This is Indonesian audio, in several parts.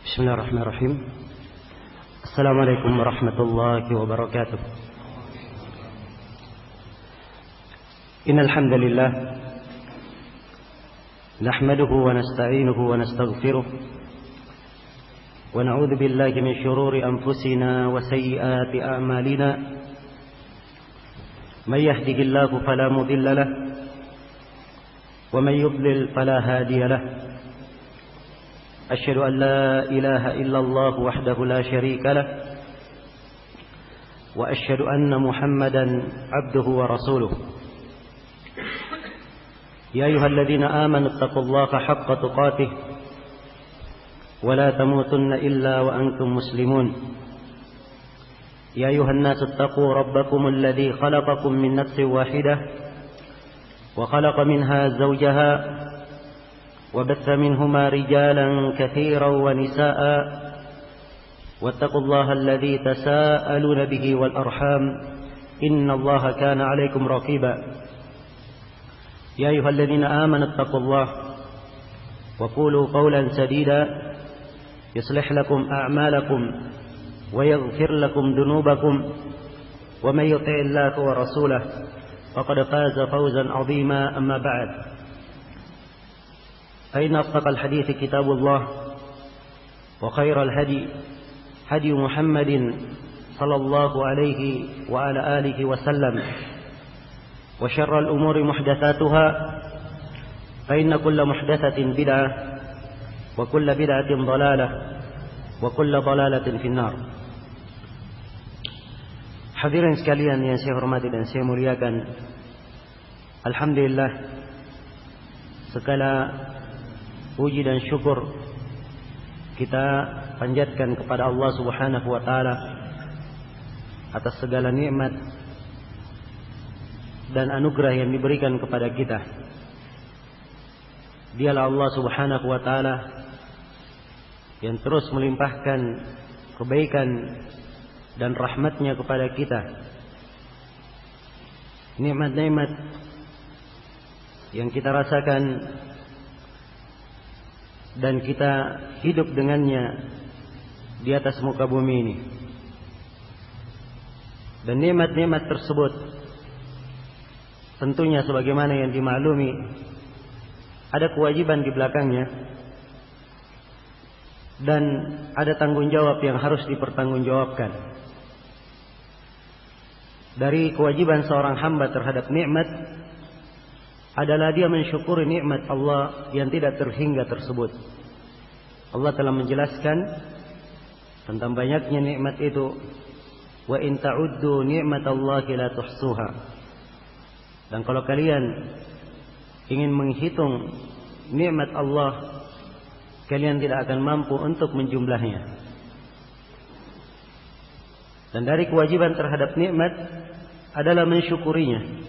Bismillahirrahmanirrahim. Assalamualaikum warahmatullahi wabarakatuh. Innal hamdalillah nahmaduhu wa nasta'inuhu wa nastaghfiruh wa na'udzu billahi min shururi anfusina wa sayyiati a'malina. May yahdihillahu fala mudilla lahu wa may yudlil fala hadiya lahu. أشهد أن لا إله إلا الله وحده لا شريك له وأشهد أن محمدا عبده ورسوله يا أيها الذين آمنوا اتقوا الله حق تقاته ولا تموتن إلا وأنتم مسلمون يا أيها الناس اتقوا ربكم الذي خلقكم من نفس واحدة وخلق منها زوجها وبث منهما رجالا كثيرا ونساء واتقوا الله الذي تساءلون به والأرحام إن الله كان عليكم رقيبا يا أيها الذين آمنوا اتقوا الله وقولوا قولا سديدا يصلح لكم أعمالكم ويغفر لكم ذنوبكم ومن يطع الله ورسوله فقد فاز فوزا عظيما. أما بعد فإن أصدق الحديث كتاب الله وخير الهدي هدي محمد صلى الله عليه وعلى آله وسلم وشر الأمور محدثاتها فإن كل محدثة بدعة وكل بدعة ضلالة وكل ضلالة في النار. Hadirin sekalian yang saya hormati dan saya muliakan, alhamdulillah, segala puji dan syukur kita panjatkan kepada Allah Subhanahu wa taala atas segala nikmat dan anugerah yang diberikan kepada kita. Dialah Allah Subhanahu wa taala yang terus melimpahkan kebaikan dan rahmatnya kepada kita. Nikmat-nikmat yang kita rasakan dan kita hidup dengannya di atas muka bumi ini. Dan nikmat-nikmat tersebut tentunya sebagaimana yang dimaklumi ada kewajiban di belakangnya dan ada tanggung jawab yang harus dipertanggungjawabkan. Dari kewajiban seorang hamba terhadap nikmat adalah dia mensyukuri nikmat Allah yang tidak terhingga tersebut. Allah telah menjelaskan tentang banyaknya nikmat itu. Wa in ta'uddu ni'matallahi la tuhsuha. Dan kalau kalian ingin menghitung nikmat Allah, kalian tidak akan mampu untuk menjumlahnya. Dan dari kewajiban terhadap nikmat adalah mensyukurinya.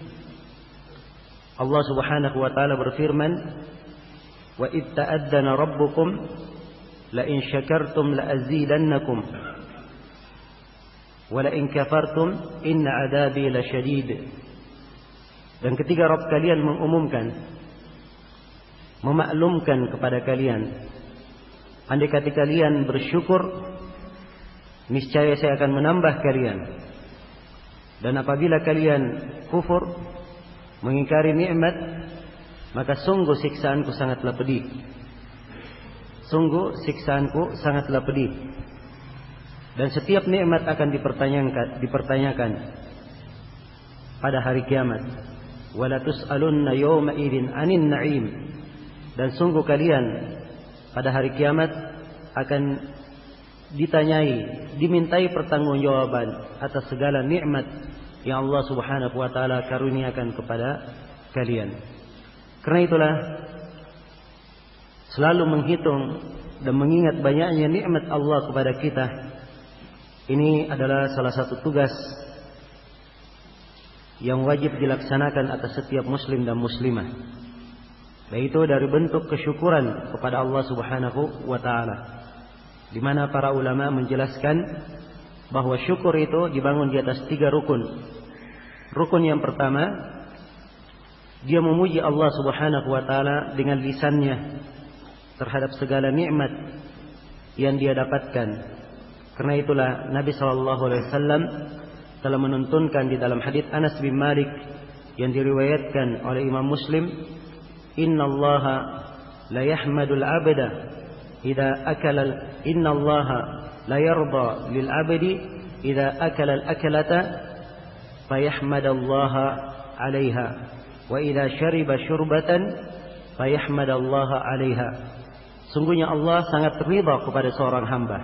Allah Subhanahu wa taala berfirman, "Wa id ta'addana rabbukum la in syakartum la azidannakum wa la in kafartum inna 'adabi lasyadid." Dan ketika Rabb kalian mengumumkan, memaklumkan kepada kalian, andai kata kalian bersyukur, niscaya saya akan menambah kalian. Dan apabila kalian kufur, mengingkari nikmat, maka sungguh siksaanku sangatlah pedih. Sungguh siksaanku sangatlah pedih. Dan setiap nikmat akan dipertanyakan pada hari kiamat. Wala tus'alunna yawma idzin 'anil na'im. Dan sungguh kalian pada hari kiamat akan dimintai pertanggungjawaban atas segala nikmat yang Allah Subhanahu wa taala karuniakan kepada kalian. Karena itulah selalu menghitung dan mengingat banyaknya nikmat Allah kepada kita. Ini adalah salah satu tugas yang wajib dilaksanakan atas setiap muslim dan muslimah. Yaitu dari bentuk kesyukuran kepada Allah Subhanahu wa taala. Di mana para ulama menjelaskan bahwa syukur itu dibangun di atas 3 rukun. Rukun yang pertama, dia memuji Allah Subhanahu wa taala dengan lisannya terhadap segala nikmat yang dia dapatkan. Karena itulah Nabi SAW telah menuntunkan di dalam hadits Anas bin Malik yang diriwayatkan oleh Imam Muslim, innallaha la yahmadul abda idza akala, innallaha la yarda lil abdi idza akala al akalata fayahmadallaha 'alaiha wa idza syariba syurbatan fayahmadallaha 'alaiha. Sungguhnya Allah sangat ridha kepada seorang hamba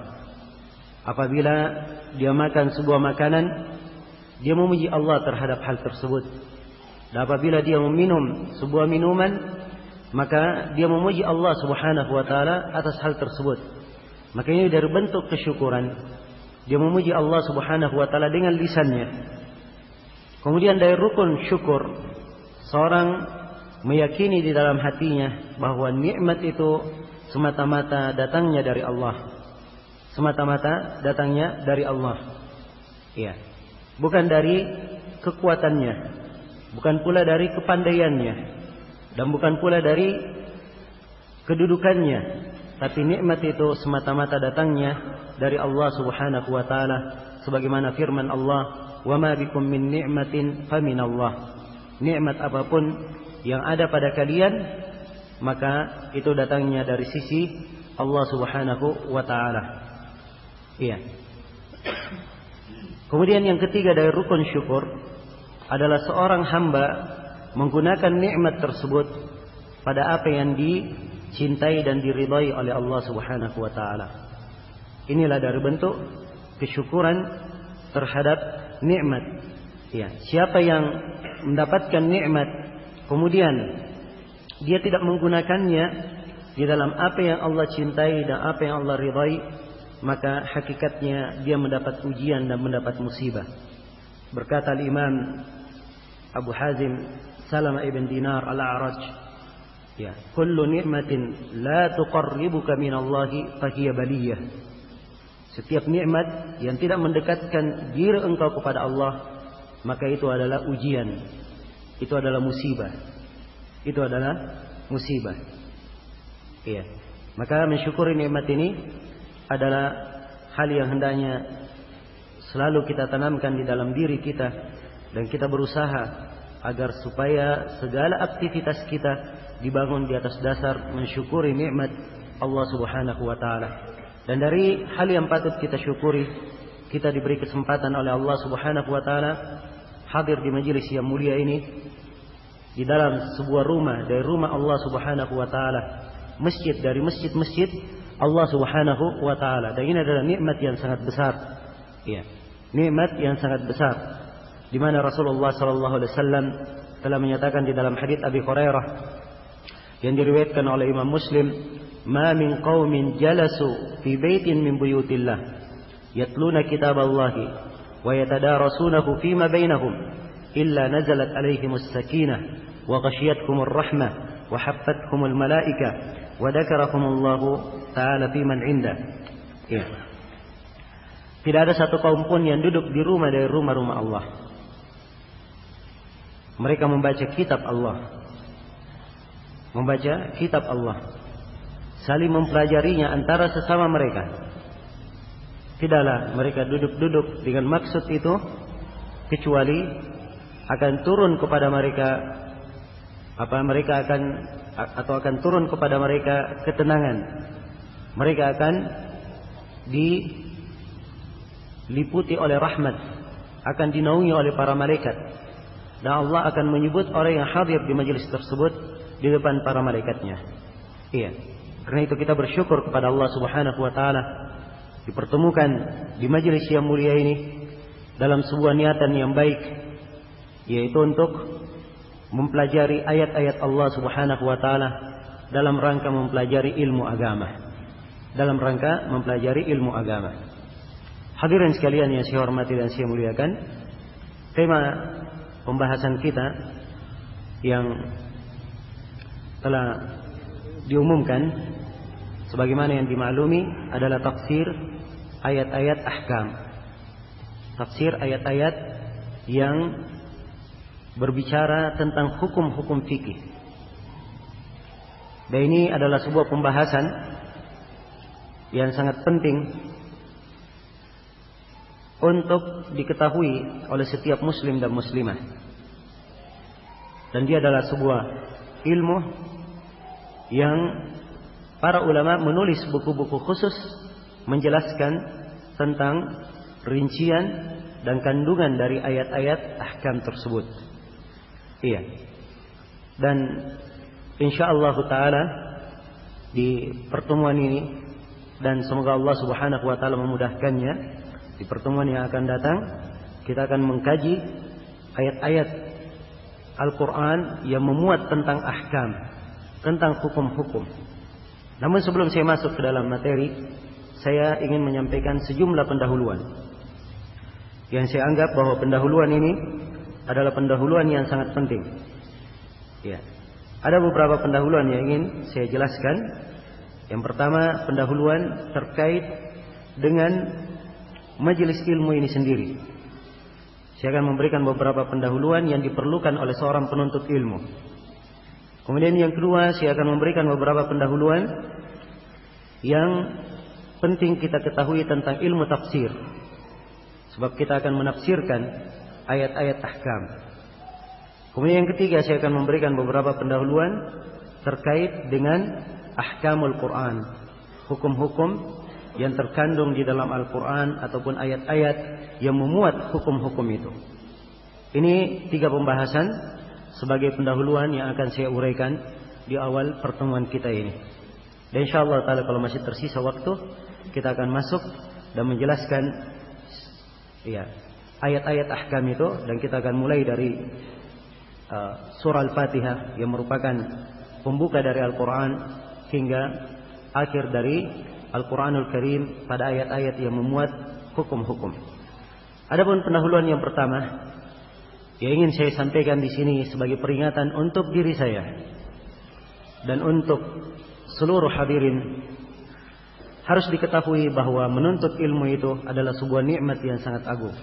apabila dia makan sebuah makanan, dia memuji Allah terhadap hal tersebut. Dan apabila dia meminum sebuah minuman, maka dia memuji Allah Subhanahu wa taala atas hal tersebut. Maka ini dari bentuk kesyukuran. Dia memuji Allah Subhanahu wa taala dengan lisannya. Kemudian dari rukun syukur, seorang meyakini di dalam hatinya bahwa nikmat itu semata-mata datangnya dari Allah. Semata-mata datangnya dari Allah. Ya. Bukan dari kekuatannya, bukan pula dari kepandaiannya, dan bukan pula dari kedudukannya, tapi nikmat itu semata-mata datangnya dari Allah Subhanahu wa taala, sebagaimana firman Allah, "Wa ma bikum min ni'matin faminallah." Nikmat apapun yang ada pada kalian, maka itu datangnya dari sisi Allah Subhanahu wa taala. Iya. Kemudian yang ketiga dari rukun syukur adalah seorang hamba menggunakan nikmat tersebut pada apa yang dicintai dan diridai oleh Allah Subhanahu wa taala. Inilah dari bentuk kesyukuran terhadap nikmat. Ya, siapa yang mendapatkan nikmat kemudian dia tidak menggunakannya di dalam apa yang Allah cintai dan apa yang Allah ridai, maka hakikatnya dia mendapat ujian dan mendapat musibah. Berkata Imam Abu Hazim Salamah ibn Dinar al-A'raj, ya, kullu ni'matin la tuqarribuka minallahi fahiya baliyah. Setiap nikmat yang tidak mendekatkan diri engkau kepada Allah, maka itu adalah ujian. Itu adalah musibah. Itu adalah musibah. Iya. Maka mensyukuri nikmat ini adalah hal yang hendaknya selalu kita tanamkan di dalam diri kita, dan kita berusaha agar supaya segala aktivitas kita dibangun di atas dasar mensyukuri nikmat Allah Subhanahu wa taala. Dan dari hal yang patut kita syukuri, kita diberi kesempatan oleh Allah Subhanahu wa taala hadir di majelis yang mulia ini, di dalam sebuah rumah dari rumah Allah Subhanahu wa taala, masjid dari masjid-masjid Allah Subhanahu wa taala. Dan ini adalah nikmat yang sangat besar. Ya, nikmat yang sangat besar, di mana Rasulullah sallallahu alaihi wasallam telah menyatakan di dalam hadits Abi Hurairah yang diriwayatkan oleh Imam Muslim, "Ma min qaumin jalasu fi baitin min buyutillah yatluna kitaballahi wa yatadarasunahu fima bainahum illa nazalat alaihimus sakinah wa ghashiyatkumur rahmah wa haffatkumul malaikah wa dzakarakumullahu ta'ala fiman 'inda." Ya. Tidak ada satu kaum pun yang duduk di rumah dari rumah-rumah Allah. Mereka membaca kitab Allah. Membaca kitab Allah. Saling mempelajarinya antara sesama mereka. Tidaklah mereka duduk-duduk dengan maksud itu, kecuali akan turun kepada mereka akan turun kepada mereka ketenangan. Mereka akan diliputi oleh rahmat, akan dinaungi oleh para malaikat, dan Allah akan menyebut orang yang hadir di majelis tersebut di depan para malaikatnya. Iya. Karena itu kita bersyukur kepada Allah Subhanahu wa taala dipertemukan di majelis yang mulia ini dalam sebuah niatan yang baik, yaitu untuk mempelajari ayat-ayat Allah Subhanahu wa taala dalam rangka mempelajari ilmu agama. Dalam rangka mempelajari ilmu agama. Hadirin sekalian yang saya hormati dan saya muliakan, tema pembahasan kita yang telah diumumkan sebagaimana yang dimaklumi adalah tafsir ayat-ayat ahkam. Tafsir ayat-ayat yang berbicara tentang hukum-hukum fikih. Dan ini adalah sebuah pembahasan yang sangat penting untuk diketahui oleh setiap muslim dan muslimah. Dan dia adalah sebuah ilmu yang para ulama menulis buku-buku khusus menjelaskan tentang rincian dan kandungan dari ayat-ayat ahkam tersebut. Iya. Dan insyaallah taala di pertemuan ini, dan semoga Allah Subhanahu wa taala memudahkannya, di pertemuan yang akan datang kita akan mengkaji ayat-ayat Al-Quran yang memuat tentang ahkam, tentang hukum-hukum. Namun sebelum saya masuk ke dalam materi, saya ingin menyampaikan sejumlah pendahuluan yang saya anggap bahwa pendahuluan ini adalah pendahuluan yang sangat penting. Ya. Ada beberapa pendahuluan yang ingin saya jelaskan. Yang pertama, pendahuluan terkait dengan majelis ilmu ini sendiri. Saya akan memberikan beberapa pendahuluan yang diperlukan oleh seorang penuntut ilmu. Kemudian yang kedua, saya akan memberikan beberapa pendahuluan yang penting kita ketahui tentang ilmu tafsir. Sebab kita akan menafsirkan ayat-ayat ahkam. Kemudian yang ketiga, saya akan memberikan beberapa pendahuluan terkait dengan ahkamul Quran, hukum-hukum yang terkandung di dalam Al-Quran ataupun ayat-ayat yang memuat hukum-hukum itu. Ini 3 pembahasan sebagai pendahuluan yang akan saya uraikan di awal pertemuan kita ini. Dan insyaallah taala kalau masih tersisa waktu, kita akan masuk dan menjelaskan ayat-ayat ahkam itu, dan kita akan mulai dari surah Al-Fatihah yang merupakan pembuka dari Al-Quran hingga akhir dari Al-Quranul Karim pada ayat-ayat yang memuat hukum-hukum. Adapun pendahuluan yang pertama yang ingin saya sampaikan di sini sebagai peringatan untuk diri saya dan untuk seluruh hadirin, harus diketahui bahwa menuntut ilmu itu adalah sebuah nikmat yang sangat agung.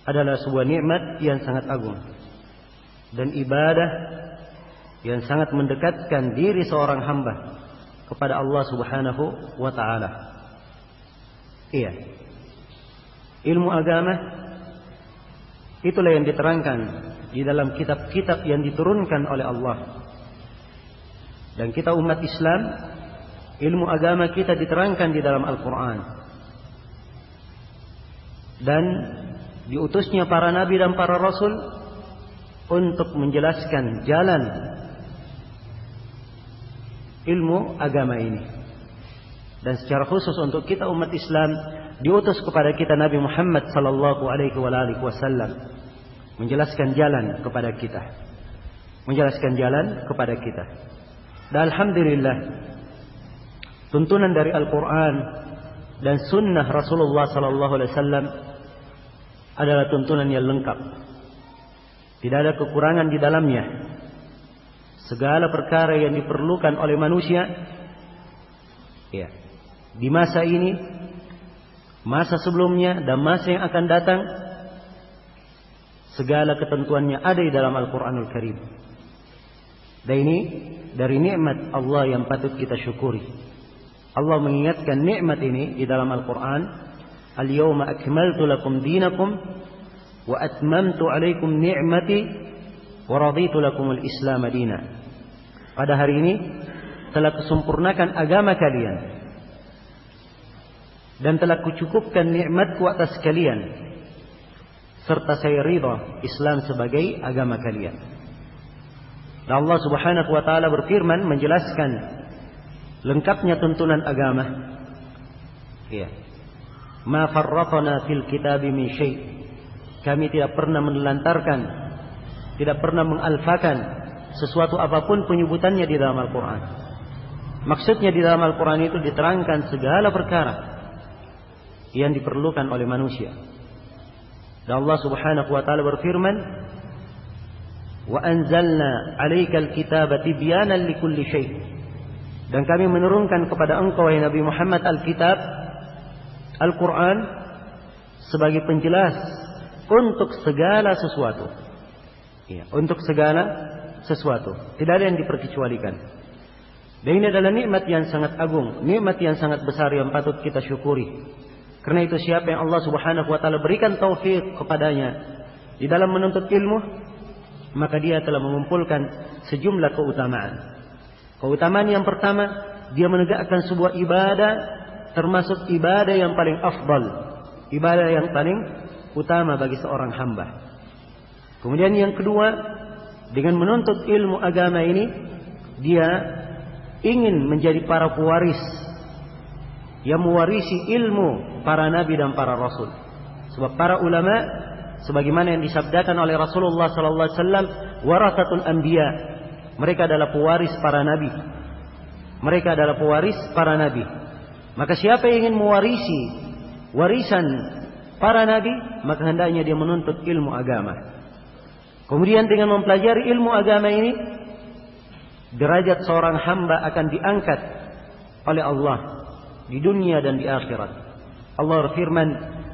Adalah sebuah nikmat yang sangat agung dan ibadah yang sangat mendekatkan diri seorang hamba kepada Allah Subhanahu wa taala. Iya. Ilmu agama itulah yang diterangkan di dalam kitab-kitab yang diturunkan oleh Allah. Dan kita umat Islam, ilmu agama kita diterangkan di dalam Al-Quran. Dan diutusnya para nabi dan para rasul untuk menjelaskan jalan ilmu agama ini. Dan secara khusus untuk kita umat Islam, diutus kepada kita Nabi Muhammad sallallahu alaihi wasallam menjelaskan jalan kepada kita. Menjelaskan jalan kepada kita. Dan alhamdulillah, tuntunan dari Al-Quran dan sunnah Rasulullah sallallahu alaihi wasallam adalah tuntunan yang lengkap. Tidak ada kekurangan di dalamnya. Segala perkara yang diperlukan oleh manusia, ya, di masa ini, masa sebelumnya, dan masa yang akan datang, segala ketentuannya ada di dalam Al-Quranul Karim. Dan ini dari nikmat Allah yang patut kita syukuri. Allah mengingatkan nikmat ini di dalam Al-Quran. Al-yawma akmaltu lakum dinakum wa atmamtu alaikum ni'mati wa raditu lakumul Islam madina. Pada hari ini telah kusempurnakan agama kalian dan telah kucukupkan nikmatku atas kalian, serta saya ridha Islam sebagai agama kalian. Dan Allah Subhanahu wa taala berfirman menjelaskan lengkapnya tuntunan agama. Ya. Ma farratna fil kitabi min syai'. Kami tidak pernah menelantarkan, tidak pernah mengalfakan sesuatu apapun penyebutannya di dalam Al-Quran. Maksudnya di dalam Al-Quran itu diterangkan segala perkara yang diperlukan oleh manusia. Dan Allah Subhanahu wa taala berfirman, "Wa anzalna 'alaikal kitaba tibyanan likulli syai'." Dan kami menurunkan kepada engkau wahai Nabi Muhammad Al-Kitab, Al-Quran, sebagai penjelas untuk segala sesuatu. Ya, untuk segala sesuatu. Tidak ada yang diperkecualikan. Dan ini adalah nikmat yang sangat agung, nikmat yang sangat besar yang patut kita syukuri. Karena itu siapa yang Allah Subhanahu wa taala berikan taufik kepadanya di dalam menuntut ilmu, maka dia telah mengumpulkan sejumlah keutamaan. Keutamaan yang pertama, dia menegakkan sebuah ibadah termasuk ibadah yang paling afdal, ibadah yang paling utama bagi seorang hamba. Kemudian yang kedua, dengan menuntut ilmu agama ini, dia ingin menjadi para pewaris yang mewarisi ilmu para nabi dan para rasul. Sebab para ulama, sebagaimana yang disabdakan oleh Rasulullah sallallahu alaihi wasallam, warathatul anbiya. Mereka adalah pewaris para nabi. Mereka adalah pewaris para nabi. Maka siapa yang ingin mewarisi warisan para nabi, maka hendaknya dia menuntut ilmu agama. Kemudian dengan mempelajari ilmu agama ini, derajat seorang hamba akan diangkat oleh Allah di dunia dan di akhirat. Allah berfirman,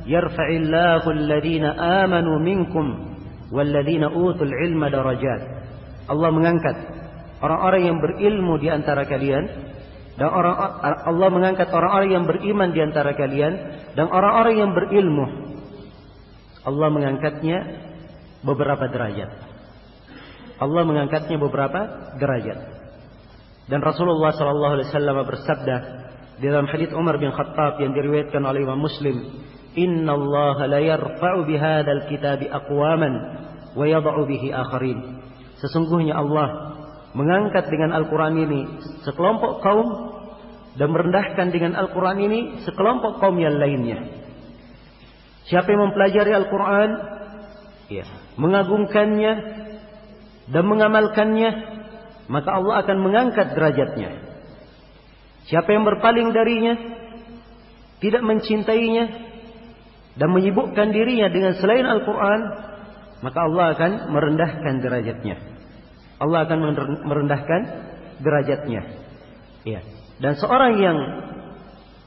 "Yarfa'illahu alladhina amanu minkum walladhina utul ilma darajat." Allah mengangkat orang-orang yang berilmu di antara kalian, dan Allah mengangkat orang-orang yang beriman di antara kalian, dan orang-orang yang berilmu Allah mengangkatnya beberapa derajat. Allah mengangkatnya beberapa derajat. Dan Rasulullah sallallahu alaihi wasallam bersabda di dalam hadits Umar bin Khattab yang diriwayatkan oleh Imam Muslim, "Innallaha la yarfa'u bihadzal kitabi aqwaman wa yad'u bihi akharin." Sesungguhnya Allah mengangkat dengan Al-Qur'an ini sekelompok kaum dan merendahkan dengan Al-Qur'an ini sekelompok kaum yang lainnya. Siapa yang mempelajari Al-Qur'an, ya, mengagungkannya dan mengamalkannya, maka Allah akan mengangkat derajatnya. Siapa yang berpaling darinya, tidak mencintainya dan menyibukkan dirinya dengan selain Al-Quran, maka Allah akan merendahkan derajatnya. Allah akan merendahkan derajatnya. Ya. Dan seorang yang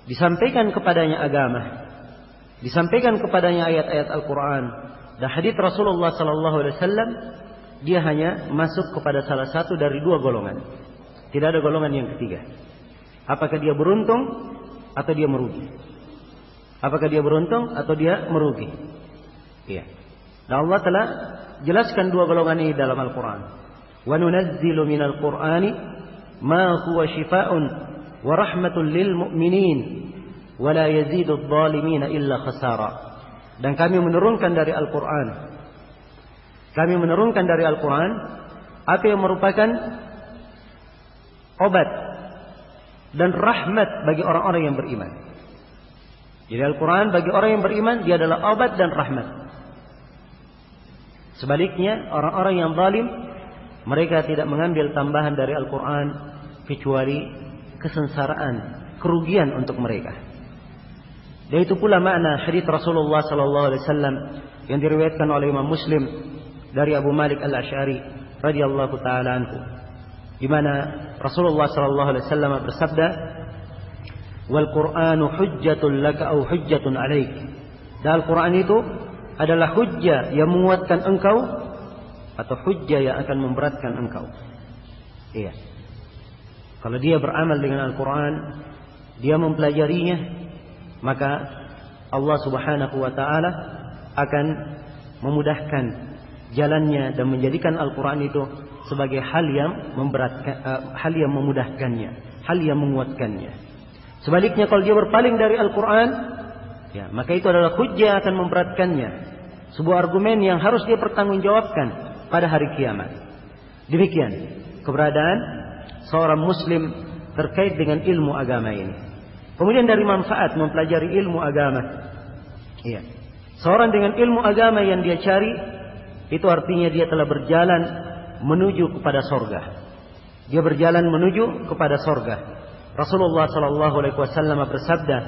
disampaikan kepadanya agama, disampaikan kepadanya ayat-ayat Al-Quran dan hadits Rasulullah sallallahu alaihi wasallam, dia hanya masuk kepada salah satu dari dua golongan. Tidak ada golongan yang ketiga. Apakah dia beruntung atau dia merugi? Apakah dia beruntung atau dia merugi? Iya. Dan Allah telah jelaskan dua golongan ini dalam Al-Quran. Wa nunazzilu minal Qur'ani ma huwa shifaa'un wa rahmatun lil mu'minin wa la yazidu adh-dhalimina illa khasara. Dan kami menurunkan dari Al-Quran, kami menurunkan dari Al-Quran apa yang merupakan obat dan rahmat bagi orang-orang yang beriman. Jadi Al-Quran bagi orang yang beriman, dia adalah obat dan rahmat. Sebaliknya orang-orang yang zalim, mereka tidak mengambil tambahan dari Al-Quran kecuali kesengsaraan, kerugian untuk mereka. Dan itu pula makna hadits Rasulullah sallallahu alaihi wasallam yang diriwayatkan oleh Imam Muslim dari Abu Malik Al-Asy'ari radhiyallahu taala anhu, di mana Rasulullah sallallahu alaihi wasallam bersabda, "Wal Qur'anu hujjatul laka au hujjatun 'alaik." Dan Al-Qur'an itu adalah hujjah yang menguatkan engkau atau hujjah yang akan memberatkan engkau. Iya. Kalau dia beramal dengan Al-Quran, dia mempelajarinya, maka Allah Subhanahu wa taala akan memudahkan jalannya dan menjadikan Al-Quran itu sebagai hal yang memberatkan, hal yang memudahkannya, hal yang menguatkannya. Sebaliknya kalau dia berpaling dari Al-Quran, ya, maka itu adalah hujjah akan memberatkannya, sebuah argumen yang harus dia pertanggungjawabkan pada hari kiamat. Demikian keberadaan seorang muslim terkait dengan ilmu agama ini. Kemudian dari manfaat mempelajari ilmu agama, ya, seorang dengan ilmu agama yang dia cari, itu artinya dia telah berjalan menuju kepada sorga. Dia berjalan menuju kepada sorga. Rasulullah sallallahu alaihi wasallam bersabda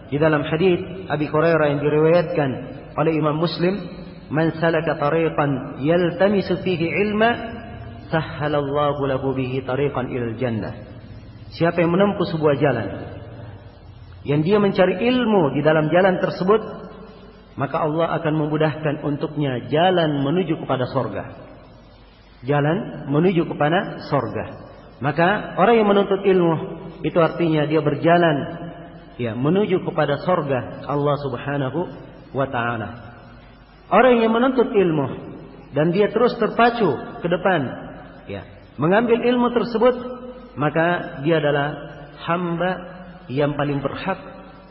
di dalam hadits Abi Hurairah yang diriwayatkan oleh Imam Muslim, "Man salaka tariqan yaltamisu fihi ilma, sahhalallahu lahu bihi tariqan ilal jannah." Siapa yang menempuh sebuah jalan yang dia mencari ilmu di dalam jalan tersebut, maka Allah akan memudahkan untuknya jalan menuju kepada sorga. Jalan menuju kepada sorga. Maka orang yang menuntut ilmu itu artinya dia berjalan menuju kepada surga Allah Subhanahu wa taala. Orang yang menuntut ilmu dan dia terus terpacu ke depan mengambil ilmu tersebut, maka dia adalah hamba yang paling berhak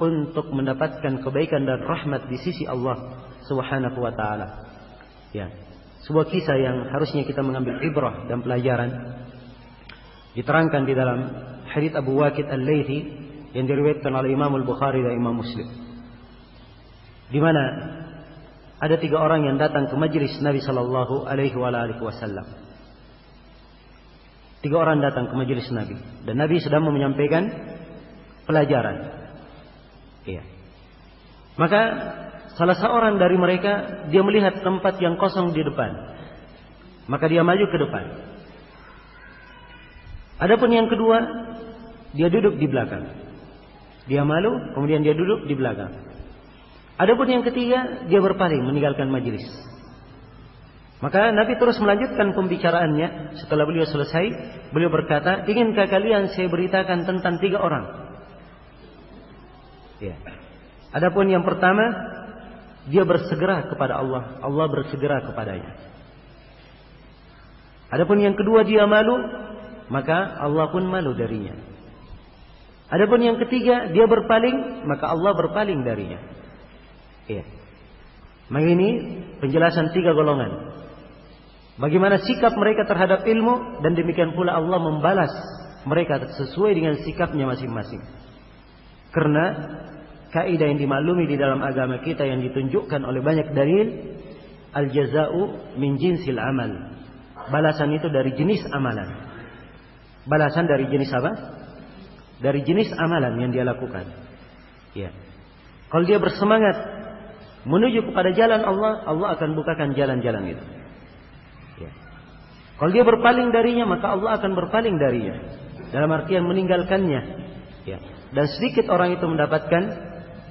untuk mendapatkan kebaikan dan rahmat di sisi Allah Subhanahu wa taala. Sebuah kisah yang harusnya kita mengambil ibrah dan pelajaran diterangkan di dalam hadits Abu Waqid Al-Laythi yang diriwayatkan oleh Imam Al-Bukhari dan Imam Muslim, di mana ada 3 orang yang datang ke majelis Nabi sallallahu alaihi wasallam. 3 orang datang ke majelis Nabi dan Nabi sedang menyampaikan pelajaran. Maka salah seorang dari mereka dia melihat tempat yang kosong di depan, maka dia maju ke depan. Adapun yang kedua, dia duduk di belakang. Dia malu, kemudian dia duduk di belakang. Adapun yang ketiga, dia berpaling meninggalkan majelis. Maka Nabi terus melanjutkan pembicaraannya. Setelah beliau selesai, beliau berkata, "Inginkah kalian saya beritakan tentang 3 orang?" Adapun yang pertama, dia bersegera kepada Allah, Allah bersegera kepadanya. Adapun yang kedua, dia malu, maka Allah pun malu darinya. Adapun yang ketiga, dia berpaling, maka Allah berpaling darinya. Maka ini penjelasan 3 golongan. Bagaimana sikap mereka terhadap ilmu, dan demikian pula Allah membalas mereka sesuai dengan sikapnya masing-masing. Karena kaidah yang dimaklumi di dalam agama kita yang ditunjukkan oleh banyak dalil, al-jaza'u min jinsil amal. Balasan itu dari jenis amalan. Balasan dari jenis apa? Dari jenis amalan yang dia lakukan. Kalau dia bersemangat menuju kepada jalan Allah, Allah akan bukakan jalan-jalan itu. Kalau dia berpaling darinya, maka Allah akan berpaling darinya. Dalam artian meninggalkannya. Dan sedikit orang itu mendapatkan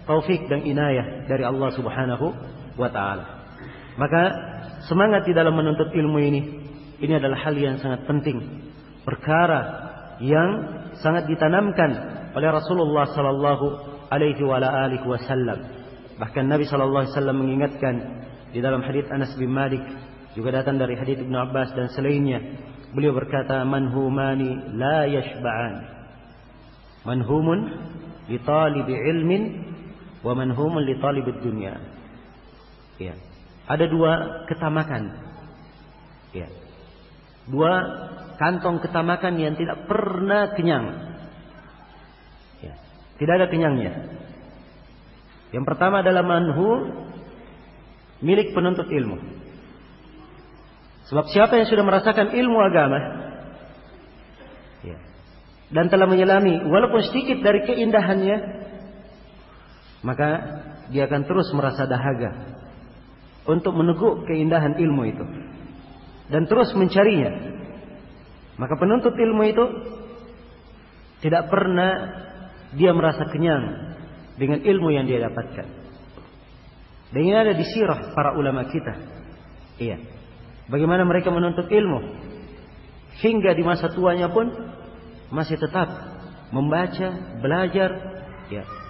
taufik dan inayah dari Allah Subhanahu wa taala. Maka semangat di dalam menuntut ilmu ini adalah hal yang sangat penting. Perkara yang sangat ditanamkan oleh Rasulullah sallallahu alaihi wasallam. Bahkan Nabi sallallahu alaihi wasallam mengingatkan di dalam hadits Anas bin Malik, juga datang dari hadits Ibnu Abbas dan selainnya. Beliau berkata, "Manhumani la yashba'an. Manhumun li talibi ilmin wa manhumun li talibid dunya." Ada 2 ketamakan. 2 kantong ketamakan yang tidak pernah kenyang. Tidak ada kenyangnya. Yang pertama adalah manhu, milik penuntut ilmu. Sebab siapa yang sudah merasakan ilmu agama dan telah menyelami walaupun sedikit dari keindahannya, maka dia akan terus merasa dahaga untuk meneguk keindahan ilmu itu dan terus mencarinya. Maka penuntut ilmu itu tidak pernah dia merasa kenyang dengan ilmu yang dia dapatkan. Dan ini ada di sirah para ulama kita. Bagaimana mereka menuntut ilmu hingga di masa tuanya pun masih tetap membaca, belajar,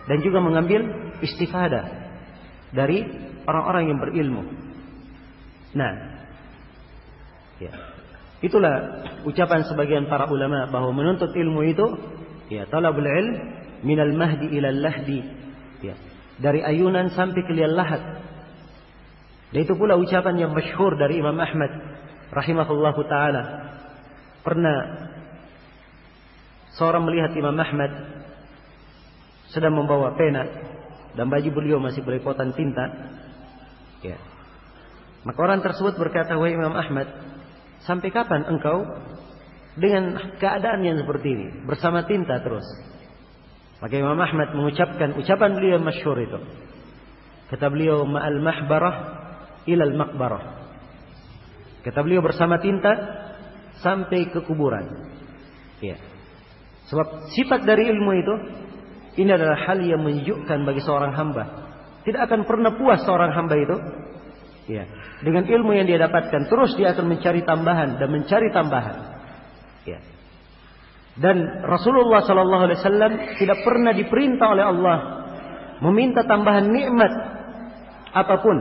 dan juga mengambil istifadah dari orang-orang yang berilmu. Nah, itulah ucapan sebagian para ulama bahwa menuntut ilmu itu talabul ilm minal mahdi ilal lahdi, dari ayunan sampai ke liang lahat. Dan itu pula ucapan yang masyhur dari Imam Ahmad rahimahullahu taala. Pernah seorang melihat Imam Ahmad sedang membawa pena dan baju beliau masih belepotan tinta. Maka orang tersebut berkata, "Wahai Imam Ahmad, sampai kapan engkau dengan keadaan yang seperti ini, bersama tinta terus?" Maka Imam Ahmad mengucapkan ucapan beliau yang masyhur itu. Kata beliau, "Ma'al mahbarah ilal maqbarah." Kata beliau, bersama tinta sampai ke kuburan. Sebab sifat dari ilmu itu, ini adalah hal yang menunjukkan bagi seorang hamba. Tidak akan pernah puas seorang hamba itu dengan ilmu yang dia dapatkan. Terus dia akan mencari tambahan dan mencari tambahan. Dan Rasulullah sallallahu alaihi wasallam tidak pernah diperintah oleh Allah meminta tambahan nikmat apapun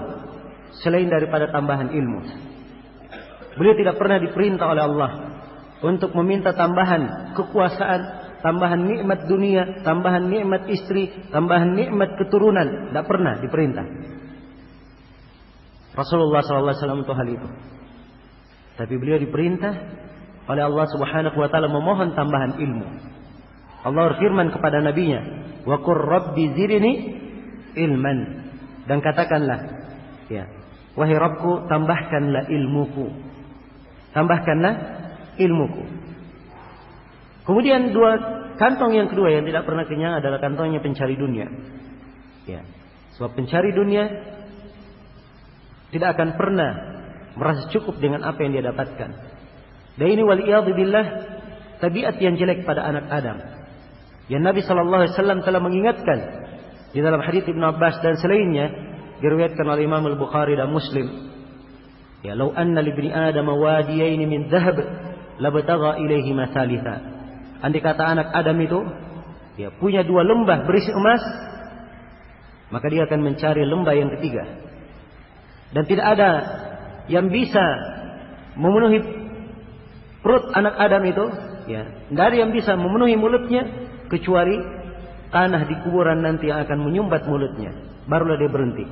selain daripada tambahan ilmu. Beliau tidak pernah diperintah oleh Allah untuk meminta tambahan kekuasaan, tambahan nikmat dunia, tambahan nikmat istri, tambahan nikmat keturunan. Tidak pernah diperintah Rasulullah sallallahu alaihi wasallam untuk hal itu. Tapi beliau diperintah oleh Allah Subhanahu wa taala memohon tambahan ilmu. Allah berfirman kepada nabinya, "Wa qur rabbi zidni ilman." Dan katakanlah, ya, wahai Rabbku, tambahkanlah ilmuku. Tambahkanlah ilmuku. Kemudian kantong yang kedua yang tidak pernah kenyang adalah kantongnya pencari dunia. Ya. Sebab pencari dunia tidak akan pernah merasa cukup dengan apa yang dia dapatkan. Dan ini waliyadzu billah tabiat yang jelek pada anak Adam. Yang Nabi sallallahu alaihi wasallam telah mengingatkan di dalam hadits Ibnu Abbas dan selainnya diriwayatkan oleh Imam Al-Bukhari dan Muslim. Ya, "Lau anna li ibni Adam wadiyain min dhahab labtagha ilaihi mathalitha." Andai kata anak Adam itu ya punya 2 lembah berisi emas, maka dia akan mencari lembah yang ketiga. Dan tidak ada yang bisa memenuhi perut anak Adam itu, ya, tidak ada yang bisa memenuhi mulutnya kecuali tanah di kuburan nanti yang akan menyumbat mulutnya. Barulah dia berhenti.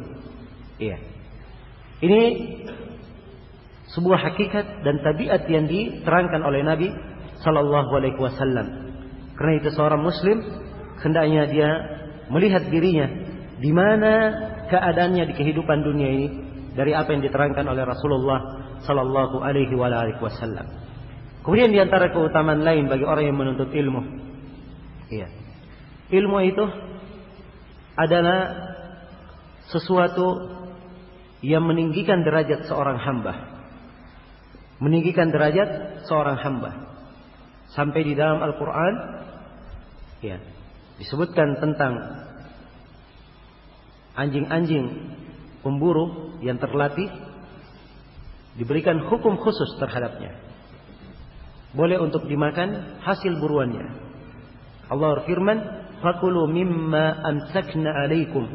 Iya. Ini sebuah hakikat dan tabiat yang diterangkan oleh Nabi sallallahu alaihi wasallam. Karena itu seorang muslim hendaknya dia melihat dirinya di mana keadaannya di kehidupan dunia ini dari apa yang diterangkan oleh Rasulullah sallallahu alaihi wasallam. Kemudian di antara keutamaan lain bagi orang yang menuntut ilmu. Iya. Ilmu itu adalah sesuatu yang meninggikan derajat seorang hamba. Meninggikan derajat seorang hamba. Sampai di dalam Al-Quran ya, disebutkan tentang anjing-anjing pemburu yang terlatih diberikan hukum khusus terhadapnya. Boleh untuk dimakan hasil buruannya. Allah berfirman, "Fakulu mimma amsakna 'alaikum."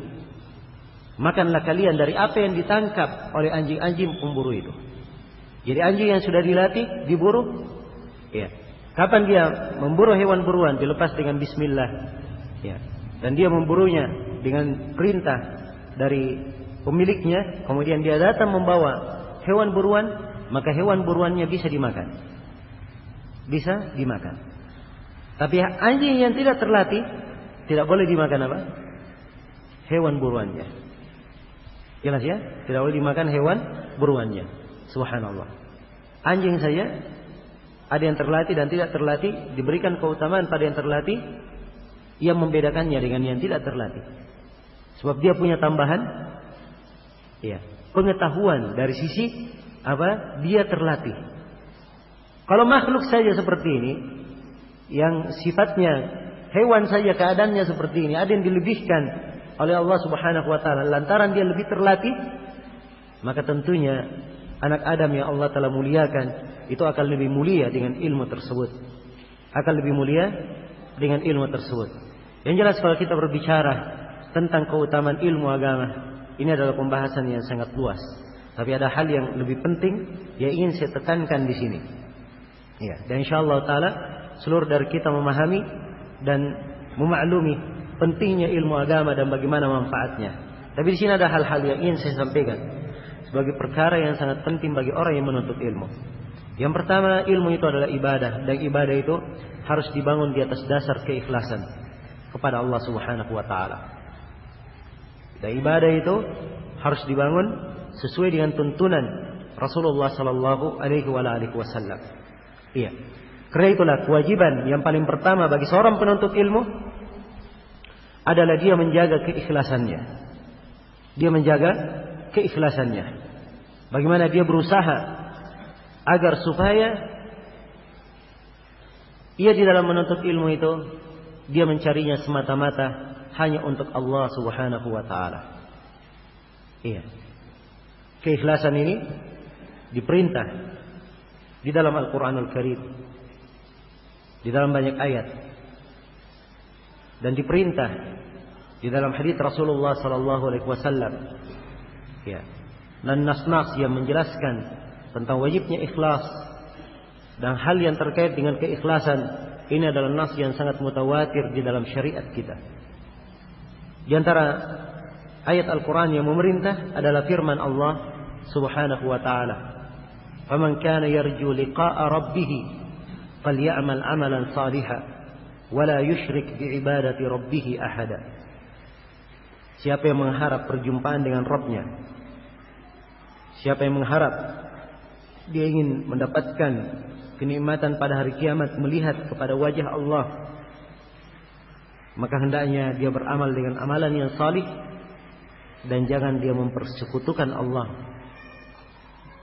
Makanlah kalian dari apa yang ditangkap oleh anjing-anjing pemburu itu. Jadi anjing yang sudah dilatih, diburu, ya. Kapan dia memburu hewan buruan dilepas dengan bismillah, ya. Dan dia memburunya dengan perintah dari pemiliknya, kemudian dia datang membawa hewan buruan, maka hewan buruannya bisa dimakan. Bisa dimakan. Tapi anjing yang tidak terlatih tidak boleh dimakan apa? Hewan buruannya. Jelas ya? Tidak boleh dimakan hewan buruannya. Subhanallah. Anjing saja ada yang terlatih dan tidak terlatih, diberikan keutamaan pada yang terlatih yang membedakannya dengan yang tidak terlatih. Sebab dia punya tambahan ya, pengetahuan dari sisi apa? Dia terlatih. Kalau makhluk saja seperti ini, yang sifatnya hewan saja keadaannya seperti ini, ada yang dilebihkan oleh Allah Subhanahu wa taala lantaran dia lebih terlatih, maka tentunya anak Adam yang Allah telah muliakan itu akan lebih mulia dengan ilmu tersebut. Akan lebih mulia dengan ilmu tersebut. Yang jelas kalau kita berbicara tentang keutamaan ilmu agama, ini adalah pembahasan yang sangat luas. Tapi ada hal yang lebih penting yang ingin saya tekankan di sini. Ya, dan insyaallah taala seluruh dari kita memahami dan memaklumi pentingnya ilmu agama dan bagaimana manfaatnya. Tapi di sini ada hal-hal yang ingin saya sampaikan sebagai perkara yang sangat penting bagi orang yang menuntut ilmu. Yang pertama, ilmu itu adalah ibadah, dan ibadah itu harus dibangun di atas dasar keikhlasan kepada Allah Subhanahu wa taala. Dan ibadah itu harus dibangun sesuai dengan tuntunan Rasulullah sallallahu alaihi wasallam. Iya. Karena itulah kewajiban yang paling pertama bagi seorang penuntut ilmu adalah dia menjaga keikhlasannya. Dia menjaga keikhlasannya. Bagaimana dia berusaha agar supaya ia di dalam menuntut ilmu itu dia mencarinya semata-mata hanya untuk Allah Subhanahu wa taala. Iya. Keikhlasan ini diperintah di dalam Al-Quranul Karim. di dalam banyak ayat dan diperintah di dalam hadis Rasulullah sallallahu alaihi wasallam. Ya. Dan nas-nas yang menjelaskan tentang wajibnya ikhlas dan hal yang terkait dengan keikhlasan, ini adalah nas yang sangat mutawatir di dalam syariat kita. Di antara ayat Al-Quran yang memerintah adalah firman Allah Subhanahu wa ta'ala, "Faman kana yarju liqa'a rabbih falyamal 'amalan shalihan wa la yusyrik bi'ibadati rabbih ahada." Siapa yang mengharap perjumpaan dengan Rabb-Nya, siapa yang mengharap dia ingin mendapatkan kenikmatan pada hari kiamat, melihat kepada wajah Allah, maka hendaknya dia beramal dengan amalan yang salih dan jangan dia mempersekutukan Allah.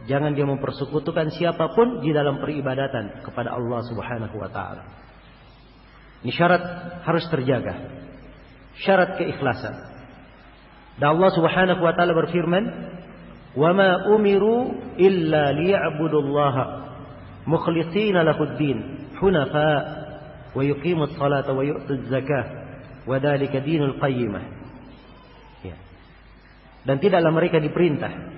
Jangan dia mempersekutukan siapapun di dalam peribadatan kepada Allah Subhanahu wa ta'ala. Ini syarat harus terjaga, syarat keikhlasan. Dan Allah Subhanahu wa ta'ala berfirman, "Wa ma umiru illa liya'budullaha mukhlishina lahud-din hunafa wa yuqimus salata wa yu'tuz zakah wa dzalika dinul qayyimah." Ya. Dan tidaklah mereka diperintah.